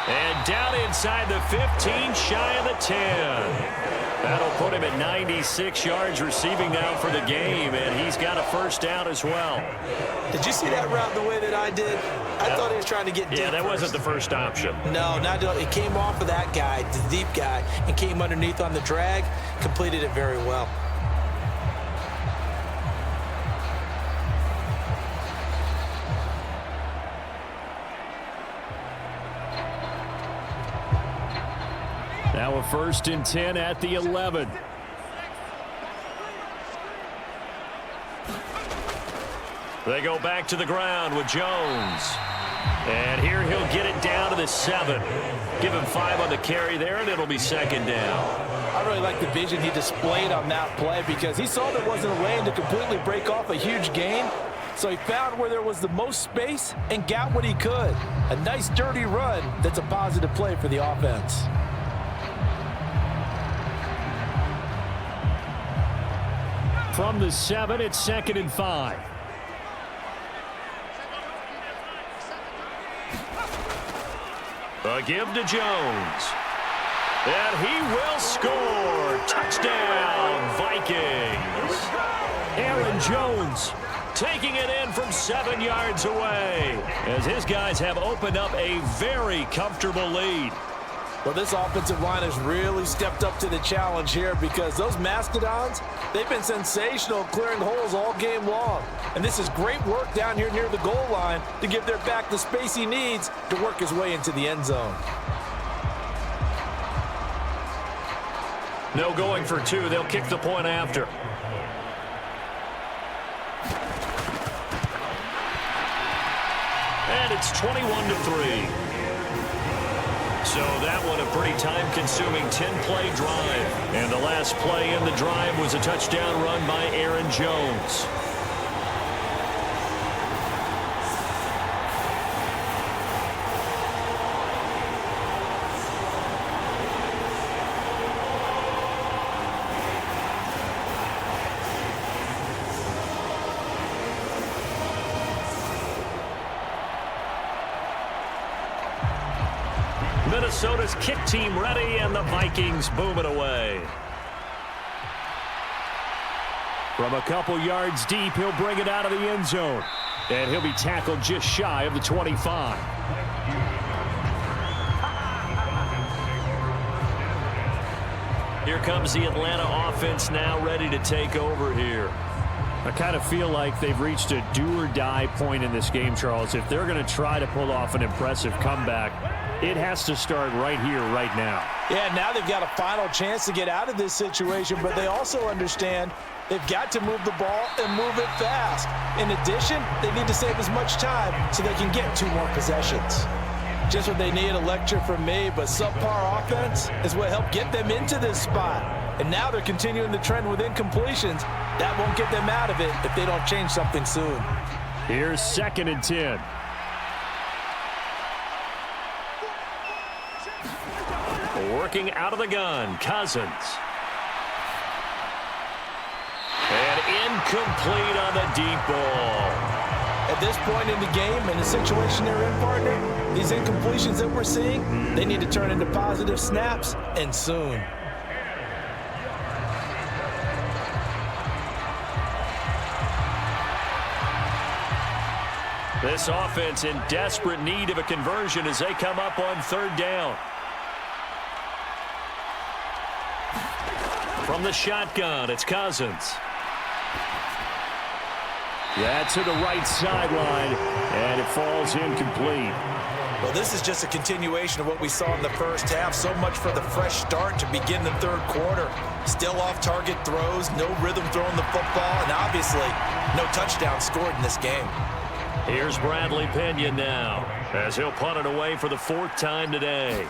And down inside the 15, shy of the 10. That'll put him at 96 yards receiving now for the game, and he's got a 1st down as well. Did you see that route the way that I did? I thought he was trying to get deep. Yeah, that wasn't the first option. No, not at all. It came off of that guy, the deep guy, and came underneath on the drag, completed it very well. Now a 1st and 10 at the 11. They go back to the ground with Jones. And here he'll get it down to the 7. Give him 5 on the carry there, and it'll be second down. I really like the vision he displayed on that play because he saw there wasn't a lane to completely break off a huge gain. So he found where there was the most space and got what he could. A nice dirty run that's a positive play for the offense. From the 7, it's 2nd and 5. A give to Jones. And he will score. Touchdown, Vikings. Aaron Jones taking it in from 7 yards away as his guys have opened up a very comfortable lead. Well, this offensive line has really stepped up to the challenge here because those Mastodons, they've been sensational clearing holes all game long. And this is great work down here near the goal line to give their back the space he needs to work his way into the end zone. No going for 2. They'll kick the point after. And it's 21-3. So that one a pretty time-consuming 10-play drive. And the last play in the drive was a touchdown run by Aaron Jones. Minnesota's kick team ready, and the Vikings boom it away. From a couple yards deep, he'll bring it out of the end zone. And he'll be tackled just shy of the 25. Here comes the Atlanta offense now ready to take over here. I kind of feel like they've reached a do-or-die point in this game, Charles. If they're going to try to pull off an impressive comeback, it has to start right here, right now. Yeah, now they've got a final chance to get out of this situation, but they also understand they've got to move the ball and move it fast. In addition, they need to save as much time so they can get 2 more possessions. Just what they need, a lecture from me, but subpar offense is what helped get them into this spot. And now they're continuing the trend with incompletions. That won't get them out of it if they don't change something soon. Here's 2nd and 10. Working out of the gun, Cousins. And incomplete on the deep ball. At this point in the game and the situation they're in, partner, these incompletions that we're seeing, they need to turn into positive snaps, and soon. This offense in desperate need of a conversion as they come up on 3rd down. From the shotgun, it's Cousins. Yeah, to the right sideline, and it falls incomplete. Well, this is just a continuation of what we saw in the first half. So much for the fresh start to begin the 3rd quarter. Still off-target throws, no rhythm throwing the football, and obviously no touchdown scored in this game. Here's Bradley Pinion now as he'll punt it away for the 4th time today.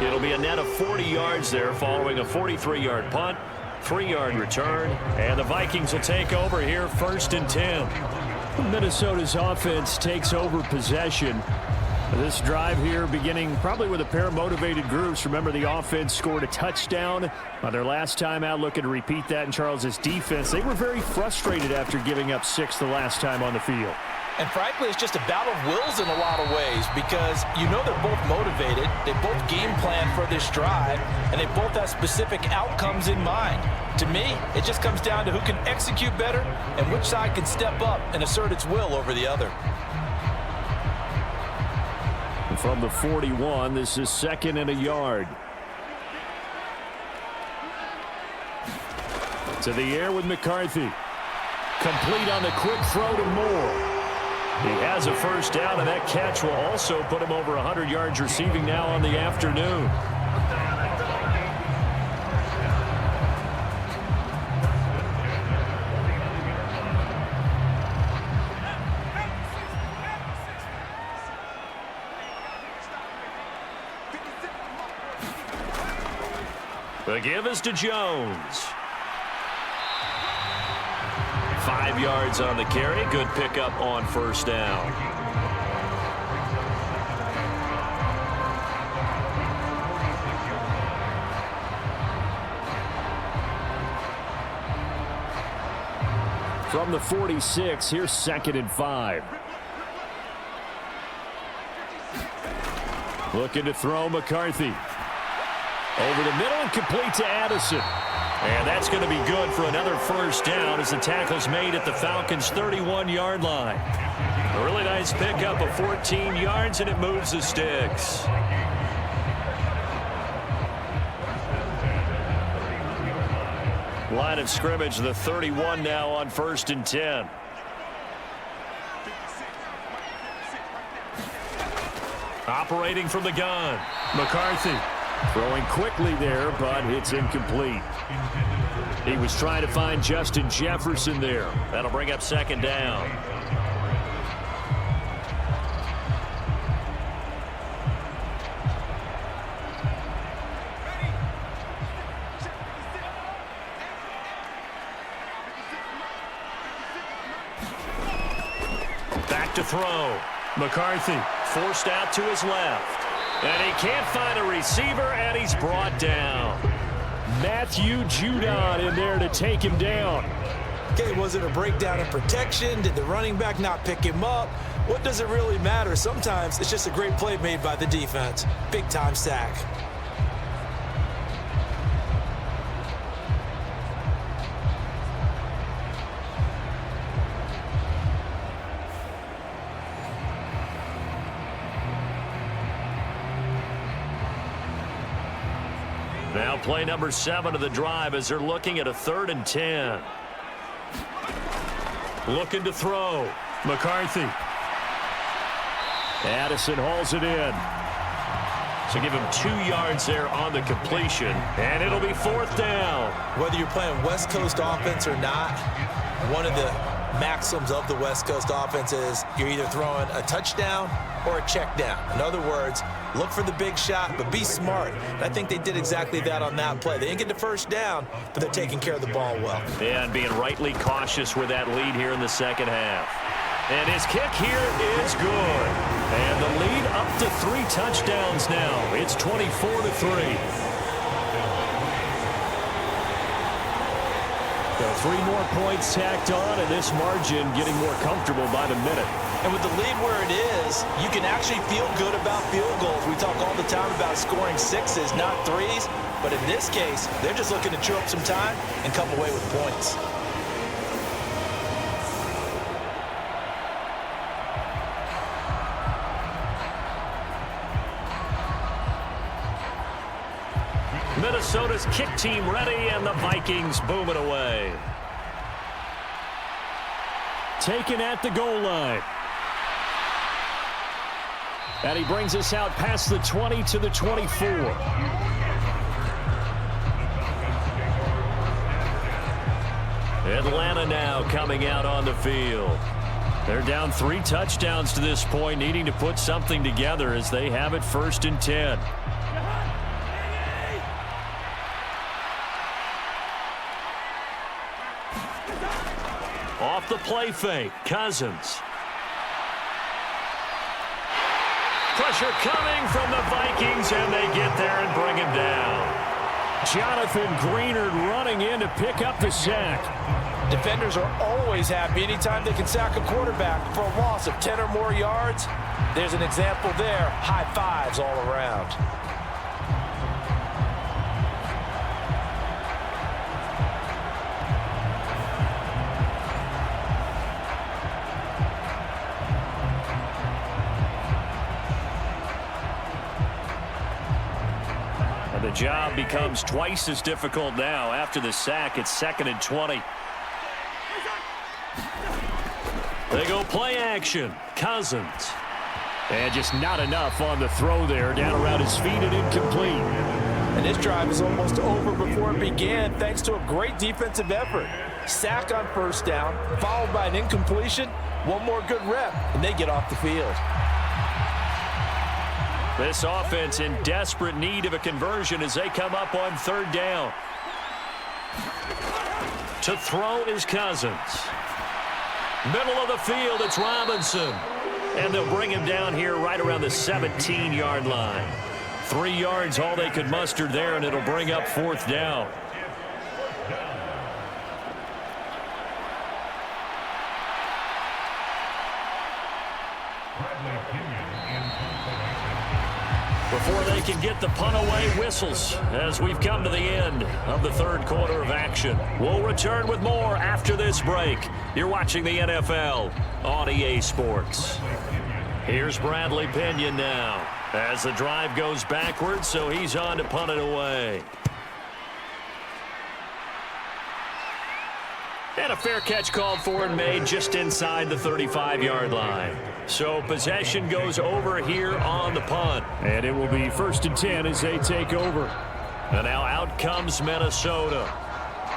It'll be a net of 40 yards there following a 43-yard punt, 3-yard return, and the Vikings will take over here 1st and 10. Minnesota's offense takes over possession. This drive here beginning probably with a pair of motivated groups. Remember, the offense scored a touchdown on their last time out, looking to repeat that in Charles's defense. They were very frustrated after giving up 6 the last time on the field. And frankly, it's just a battle of wills in a lot of ways because you know they're both motivated, they both game plan for this drive, and they both have specific outcomes in mind. To me, it just comes down to who can execute better and which side can step up and assert its will over the other. From the 41, this is 2nd and a yard. To the air with McCarthy. Complete on the quick throw to Moore. He has a 1st down, and that catch will also put him over 100 yards receiving now on the afternoon. The give is to Jones. 5 yards on the carry. Good pickup on first down. From the 46, here's 2nd and 5. Looking to throw McCarthy. Over the middle and complete to Addison. And that's going to be good for another first down as the tackle's made at the Falcons' 31-yard line. A really nice pickup of 14 yards, and it moves the sticks. Line of scrimmage, the 31 now on 1st and 10. Operating from the gun, McCarthy. Throwing quickly there, but it's incomplete. He was trying to find Justin Jefferson there. That'll bring up 2nd down. Back to throw. McCarthy forced out to his left. And he can't find a receiver, and he's brought down. Matthew Judon in there to take him down. Okay, was it a breakdown in protection? Did the running back not pick him up? What does it really matter? Sometimes it's just a great play made by the defense. Big-time sack. Now play number 7 of the drive as they're looking at a 3rd and 10. Looking to throw. McCarthy. Addison hauls it in. So give him 2 yards there on the completion, and it'll be 4th down. Whether you're playing West Coast offense or not, one of the maxims of the West Coast offense is you're either throwing a touchdown or a check down. In other words, look for the big shot, but be smart. And I think they did exactly that on that play. They didn't get the first down, but they're taking care of the ball well. Yeah, and being rightly cautious with that lead here in the 2nd half. And his kick here is good. And the lead up to 3 touchdowns now. It's 24-3. So 3 more points tacked on, and this margin getting more comfortable by the minute. And with the lead where it is, you can actually feel good about field goals. We talk all the time about scoring 6s, not 3s. But in this case, they're just looking to chew up some time and come away with points. Minnesota's kick team ready, and the Vikings booming away. Taken at the goal line. And he brings us out past the 20 to the 24. Atlanta now coming out on the field. They're down 3 touchdowns to this point, needing to put something together as they have it 1st and 10. Off the play fake, Cousins. Pressure coming from the Vikings, and they get there and bring him down. Jonathan Greenard running in to pick up the sack. Defenders are always happy anytime they can sack a quarterback for a loss of 10 or more yards. There's an example there. High fives all around. The job becomes twice as difficult now after the sack. It's 2nd and 20. They go play action. Cousins. And just not enough on the throw there. Down around his feet and incomplete. And this drive is almost over before it began thanks to a great defensive effort. Sack on 1st down, followed by an incompletion. One more good rep, and they get off the field. This offense in desperate need of a conversion as they come up on 3rd down. To throw is Cousins. Middle of the field, it's Robinson. And they'll bring him down here right around the 17-yard line. 3 yards, all they could muster there, and it'll bring up 4th down. Before they can get the punt away, whistles as we've come to the end of the 3rd quarter of action. We'll return with more after this break. You're watching the NFL on EA Sports. Here's Bradley Pinion now as the drive goes backwards, so he's on to punt it away. And a fair catch called for and made just inside the 35-yard line. So possession goes over here on the punt. And it will be 1st and 10 as they take over. And now out comes Minnesota.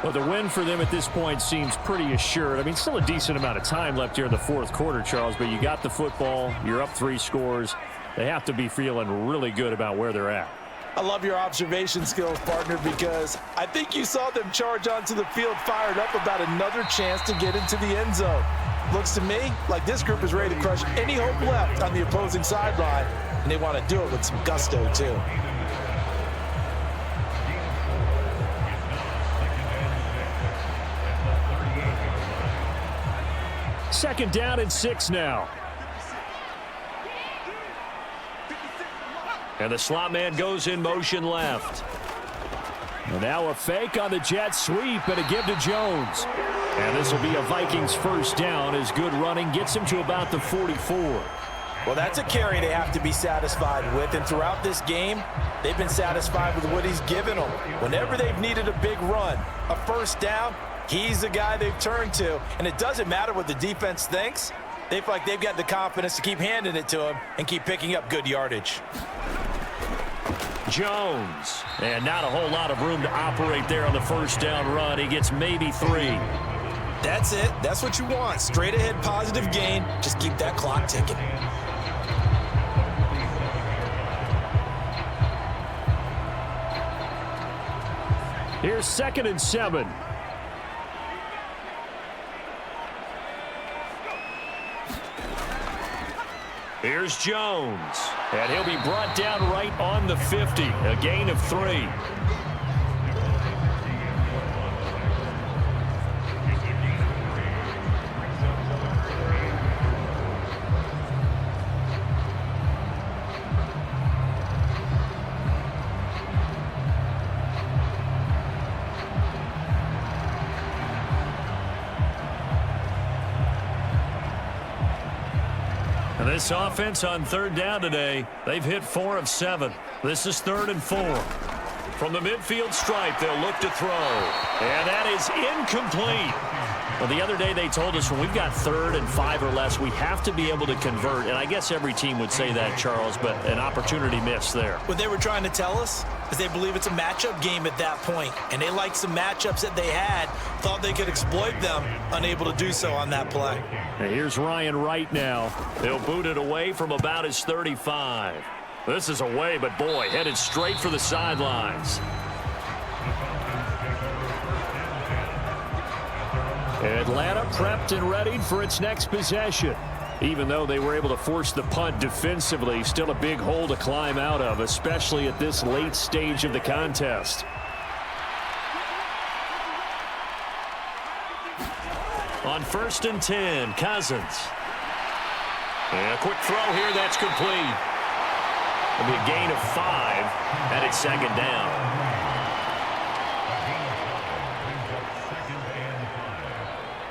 Well, the win for them at this point seems pretty assured. I mean, still a decent amount of time left here in the 4th quarter, Charles, but you got the football. You're up 3 scores. They have to be feeling really good about where they're at. I love your observation skills, partner, because I think you saw them charge onto the field fired up about another chance to get into the end zone. Looks to me like this group is ready to crush any hope left on the opposing sideline, and they want to do it with some gusto, too. Second down and 6 now. And the slot man goes in motion left. And now a fake on the jet sweep and a give to Jones. And this will be a Vikings 1st down as good running gets him to about the 44. Well, that's a carry they have to be satisfied with, and throughout this game, they've been satisfied with what he's given them. Whenever they've needed a big run, a 1st down, he's the guy they've turned to, and it doesn't matter what the defense thinks. They feel like they've got the confidence to keep handing it to him and keep picking up good yardage. Jones. And not a whole lot of room to operate there on the 1st down run. He gets maybe 3. That's it. That's what you want. Straight ahead positive gain. Just keep that clock ticking. Here's 2nd and 7. Here's Jones. And he'll be brought down right on the 50. A gain of 3. This offense on 3rd down today, they've hit 4 of 7. This is 3rd and 4. From the midfield stripe, they'll look to throw. And that is incomplete. Well, the other day they told us when we've got 3rd and 5 or less, we have to be able to convert. And I guess every team would say that, Charles, but an opportunity missed there. What they were trying to tell us is they believe it's a matchup game at that point. And they liked some matchups that they had, thought they could exploit them, unable to do so on that play. And here's Ryan Wright now. He'll boot it away from about his 35. This is away, but boy, headed straight for the sidelines. Atlanta prepped and readied for its next possession. Even though they were able to force the punt defensively, still a big hole to climb out of, especially at this late stage of the contest. On 1st and 10, Cousins. And a quick throw here, that's complete. It'll be a gain of 5, and it's 2nd down.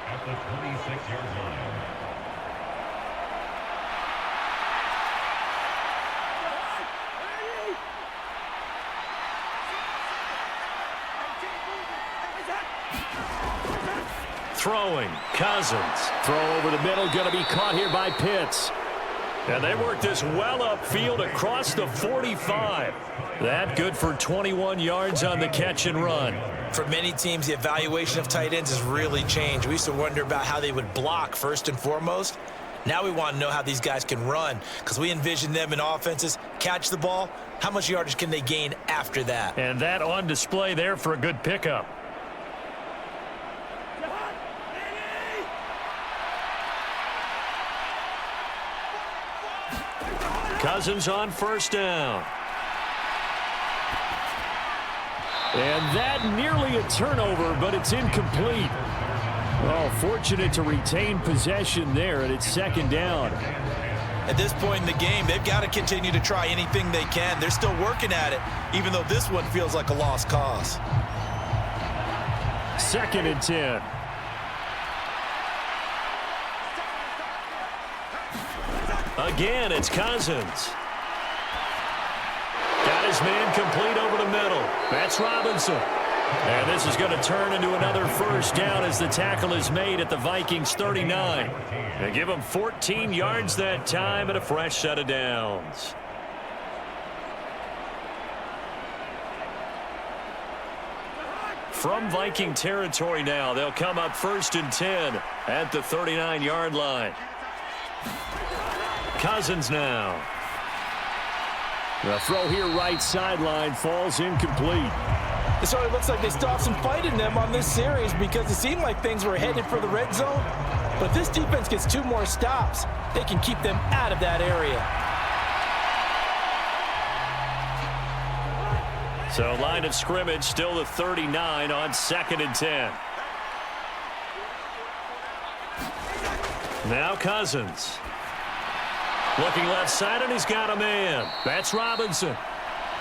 At the 26-yard line. Throwing, Cousins. Throw over the middle, going to be caught here by Pitts. And they work this well upfield across the 45. That good for 21 yards on the catch and run. For many teams, the evaluation of tight ends has really changed. We used to wonder about how they would block first and foremost. Now we want to know how these guys can run, because we envision them in offenses catch the ball. How much yardage can they gain after that? And that on display there for a good pickup. Cousins on first down. And that nearly a turnover, but it's incomplete. Oh, fortunate to retain possession there, and it's second down. At this point in the game, they've got to continue to try anything they can. They're still working at it, even though this one feels like a lost cause. 2nd and 10. Again, it's Cousins. Got his man complete over the middle. That's Robinson. And this is going to turn into another first down as the tackle is made at the Vikings 39. They give him 14 yards that time and a fresh set of downs. From Viking territory now, they'll come up 1st and 10 at the 39-yard line. Cousins now. The throw here right sideline falls incomplete. So it looks like they stopped some fight in them on this series because it seemed like things were headed for the red zone. But this defense gets 2 more stops. They can keep them out of that area. So line of scrimmage still the 39 on 2nd and 10. Now Cousins. Looking left side, and he's got a man. That's Robinson.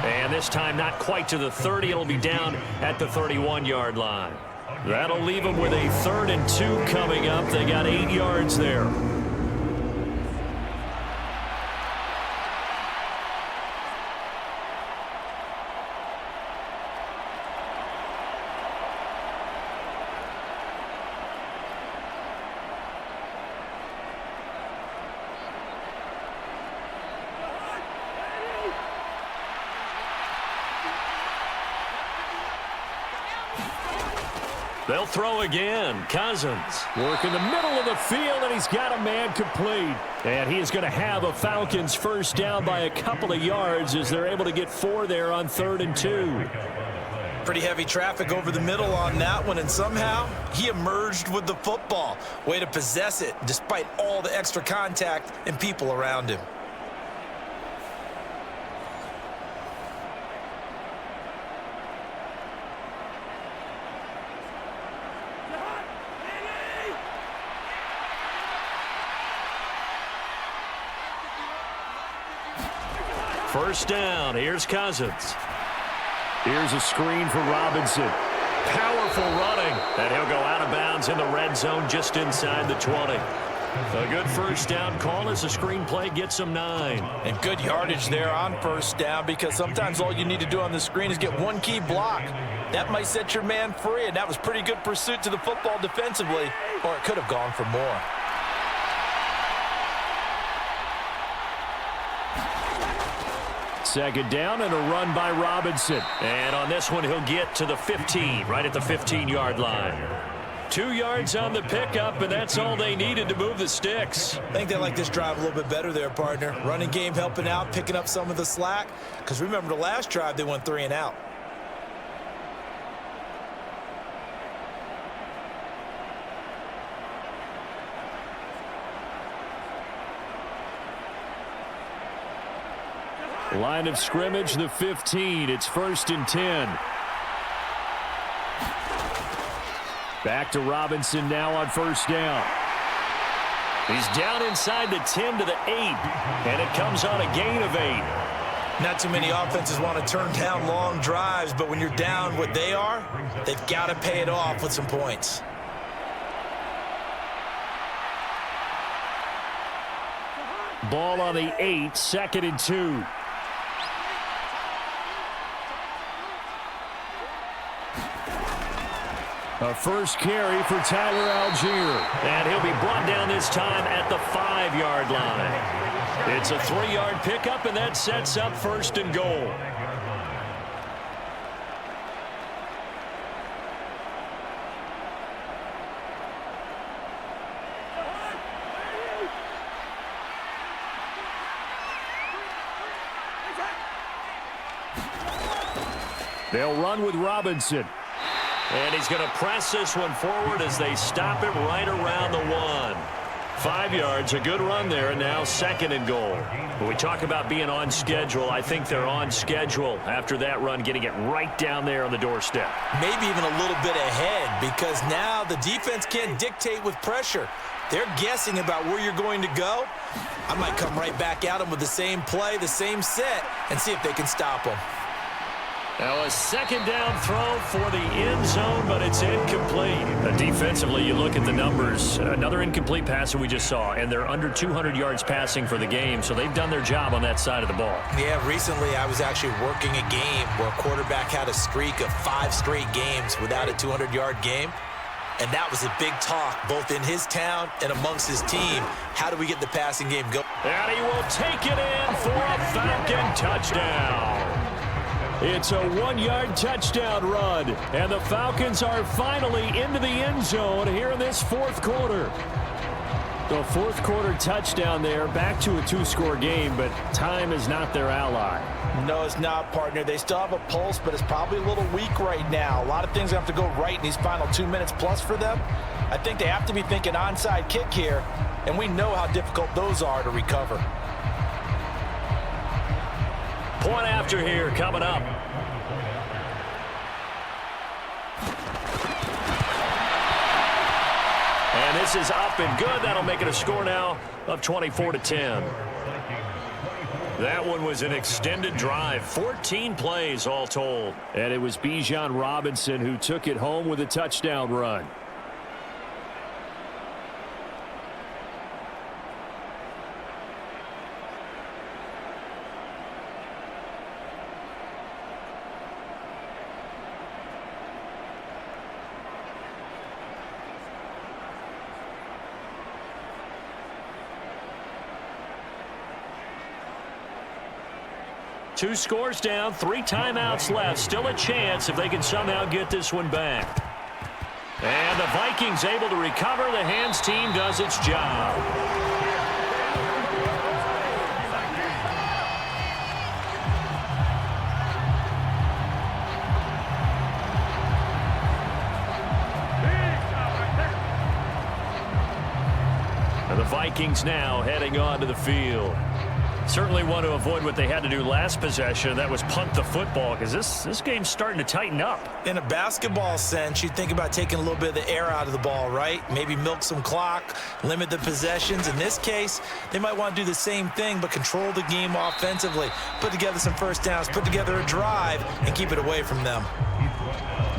And this time not quite to the 30. It'll be down at the 31-yard line. That'll leave them with a 3rd and 2 coming up. They got 8 yards there. They'll throw again. Cousins. Work in the middle of the field, and he's got a man complete. And he is going to have a Falcons first down by a couple of yards as they're able to get 4 there on 3rd and 2. Pretty heavy traffic over the middle on that one, and somehow he emerged with the football. Way to possess it despite all the extra contact and people around him. First down. Here's Cousins. Here's a screen for Robinson. Powerful running. And he'll go out of bounds in the red zone just inside the 20. A good first down call as the screen play gets him 9. And good yardage there on first down because sometimes all you need to do on the screen is get one key block. That might set your man free, and that was pretty good pursuit to the football defensively, or it could have gone for more. Second down and a run by Robinson. And on this one, he'll get to the 15, right at the 15-yard line. 2 yards on the pickup, and that's all they needed to move the sticks. I think they like this drive a little bit better there, partner. Running game helping out, picking up some of the slack. Because remember the last drive, they went 3 and out. Line of scrimmage, the 15. It's 1st and 10. Back to Robinson now on first down. He's down inside the 10 to the 8, and it comes on a gain of 8. Not too many offenses want to turn down long drives, but when you're down what they are, they've got to pay it off with some points. Ball on the 8, 2nd and 2. A first carry for Tyler Algier. And he'll be brought down this time at the 5-yard line. It's a 3-yard pickup, and that sets up 1st and goal. They'll run with Robinson. And he's going to press this one forward as they stop it right around the 1. 5 yards, a good run there, and now 2nd and goal. When we talk about being on schedule, I think they're on schedule after that run, getting it right down there on the doorstep. Maybe even a little bit ahead, because now the defense can't dictate with pressure. They're guessing about where you're going to go. I might come right back at them with the same play, the same set, and see if they can stop them. Now a 2nd down throw for the end zone, but it's incomplete. Defensively, you look at the numbers. Another incomplete pass that we just saw, and they're under 200 yards passing for the game, so they've done their job on that side of the ball. Yeah, recently I was actually working a game where a quarterback had a streak of 5 straight games without a 200-yard game. And that was a big talk, both in his town and amongst his team. How do we get the passing game going? And he will take it in for a Falcon touchdown. It's a 1-yard touchdown run, and the Falcons are finally into the end zone here in this 4th quarter. The 4th quarter touchdown there, back to a 2-score game, but time is not their ally. No, it's not, partner. They still have a pulse, but it's probably a little weak right now. A lot of things have to go right in these final 2 minutes plus for them. I think they have to be thinking onside kick here, and we know how difficult those are to recover. Point after here coming up. And this is up and good. That'll make it a score now of 24-10. That one was an extended drive. 14 plays all told. And it was Bijan Robinson who took it home with a touchdown run. Two scores down, 3 timeouts left. Still a chance if they can somehow get this one back. And the Vikings able to recover. The hands team does its job. And the Vikings now heading onto the field. Certainly want to avoid what they had to do last possession. That was punt the football, because this game's starting to tighten up. In a basketball sense, you think about taking a little bit of the air out of the ball, right? Maybe milk some clock, limit the possessions. In this case, they might want to do the same thing, but control the game offensively. Put together some first downs, put together a drive, and keep it away from them.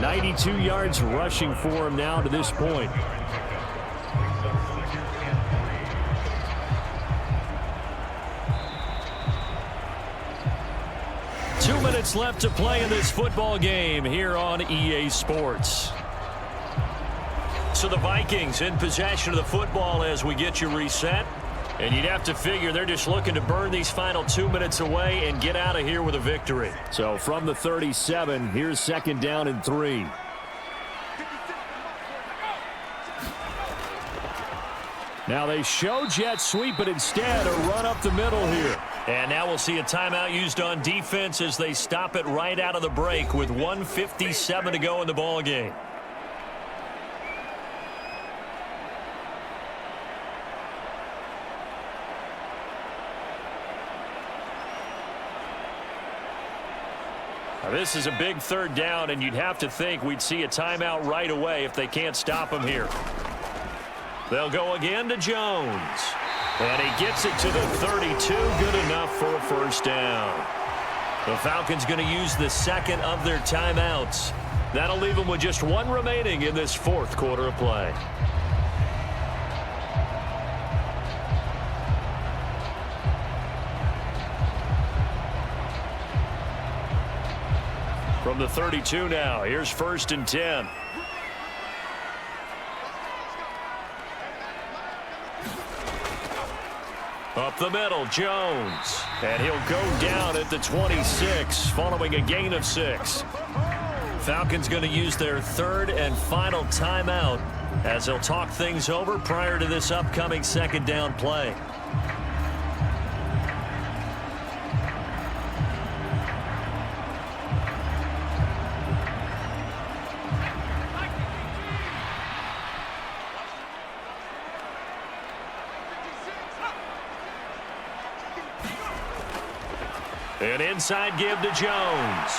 92 yards rushing for him now to this point. Left to play in this football game here on EA Sports. So the Vikings in possession of the football as we get you reset. And you'd have to figure they're just looking to burn these final 2 minutes away and get out of here with a victory. So from the 37, here's 2nd down and 3. Now they show jet sweep, but instead a run up the middle here. And now we'll see a timeout used on defense as they stop it right out of the break with 1:57 to go in the ball game. Now this is a big 3rd down, and you'd have to think we'd see a timeout right away if they can't stop him here. They'll go again to Jones. And he gets it to the 32. Good enough for a first down. The Falcons going to use the 2nd of their timeouts. That'll leave them with just 1 remaining in this 4th quarter of play. From the 32 now, here's 1st and 10. Up the middle, Jones. And he'll go down at the 26 following a gain of 6. Falcons going to use their 3rd and final timeout as they'll talk things over prior to this upcoming 2nd down play. An inside give to Jones.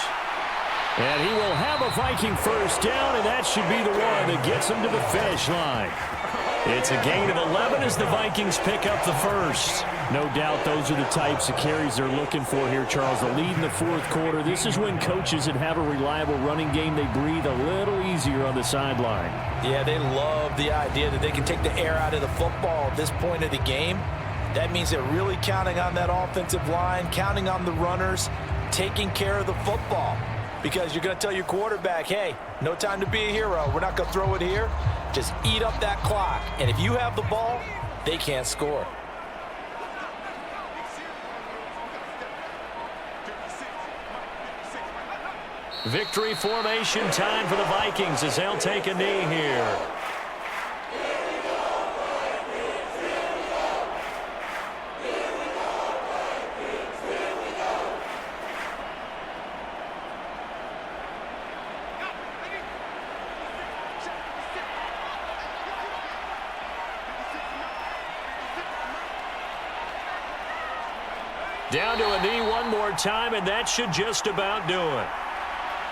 And he will have a Viking first down, and that should be the one that gets him to the finish line. It's a gain of 11 as the Vikings pick up the first. No doubt those are the types of carries they're looking for here, Charles. The lead in the fourth quarter. This is when coaches that have a reliable running game, they breathe a little easier on the sideline. Yeah, they love the idea that they can take the air out of the football at this point of the game. That means they're really counting on that offensive line, counting on the runners, taking care of the football. Because you're going to tell your quarterback, hey, no time to be a hero. We're not going to throw it here. Just eat up that clock. And if you have the ball, they can't score. Victory formation time for the Vikings as they'll take a knee here. Down to a knee one more time, and that should just about do it.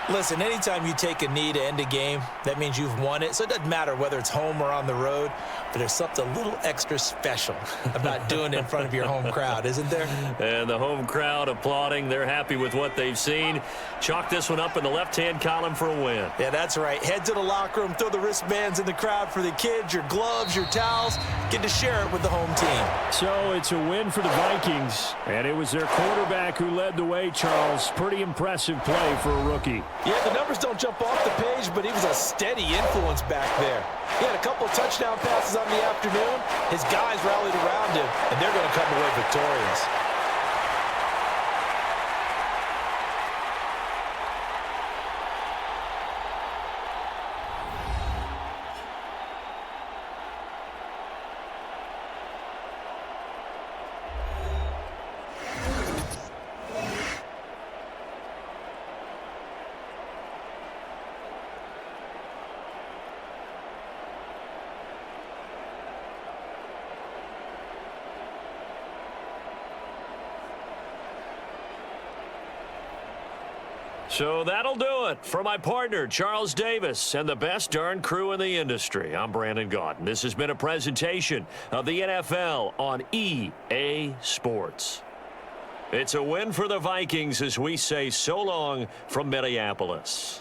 Listen, anytime you take a knee to end a game, that means you've won it. So it doesn't matter whether it's home or on the road, but there's something a little extra special about doing it in front of your home crowd, isn't there? And the home crowd applauding. They're happy with what they've seen. Chalk this one up in the left-hand column for a win. Yeah, that's right. Head to the locker room, throw the wristbands in the crowd for the kids, your gloves, your towels. Get to share it with the home team. So it's a win for the Vikings, and it was their quarterback who led the way, Charles. Pretty impressive play for a rookie. Yeah, the numbers don't jump off the page, but he was a steady influence back there. He had a couple of touchdown passes on the afternoon. His guys rallied around him, and they're going to come away victorious. So that'll do it for my partner, Charles Davis, and the best darn crew in the industry. I'm Brandon Gaunt. This has been a presentation of the NFL on EA Sports. It's a win for the Vikings as we say so long from Minneapolis.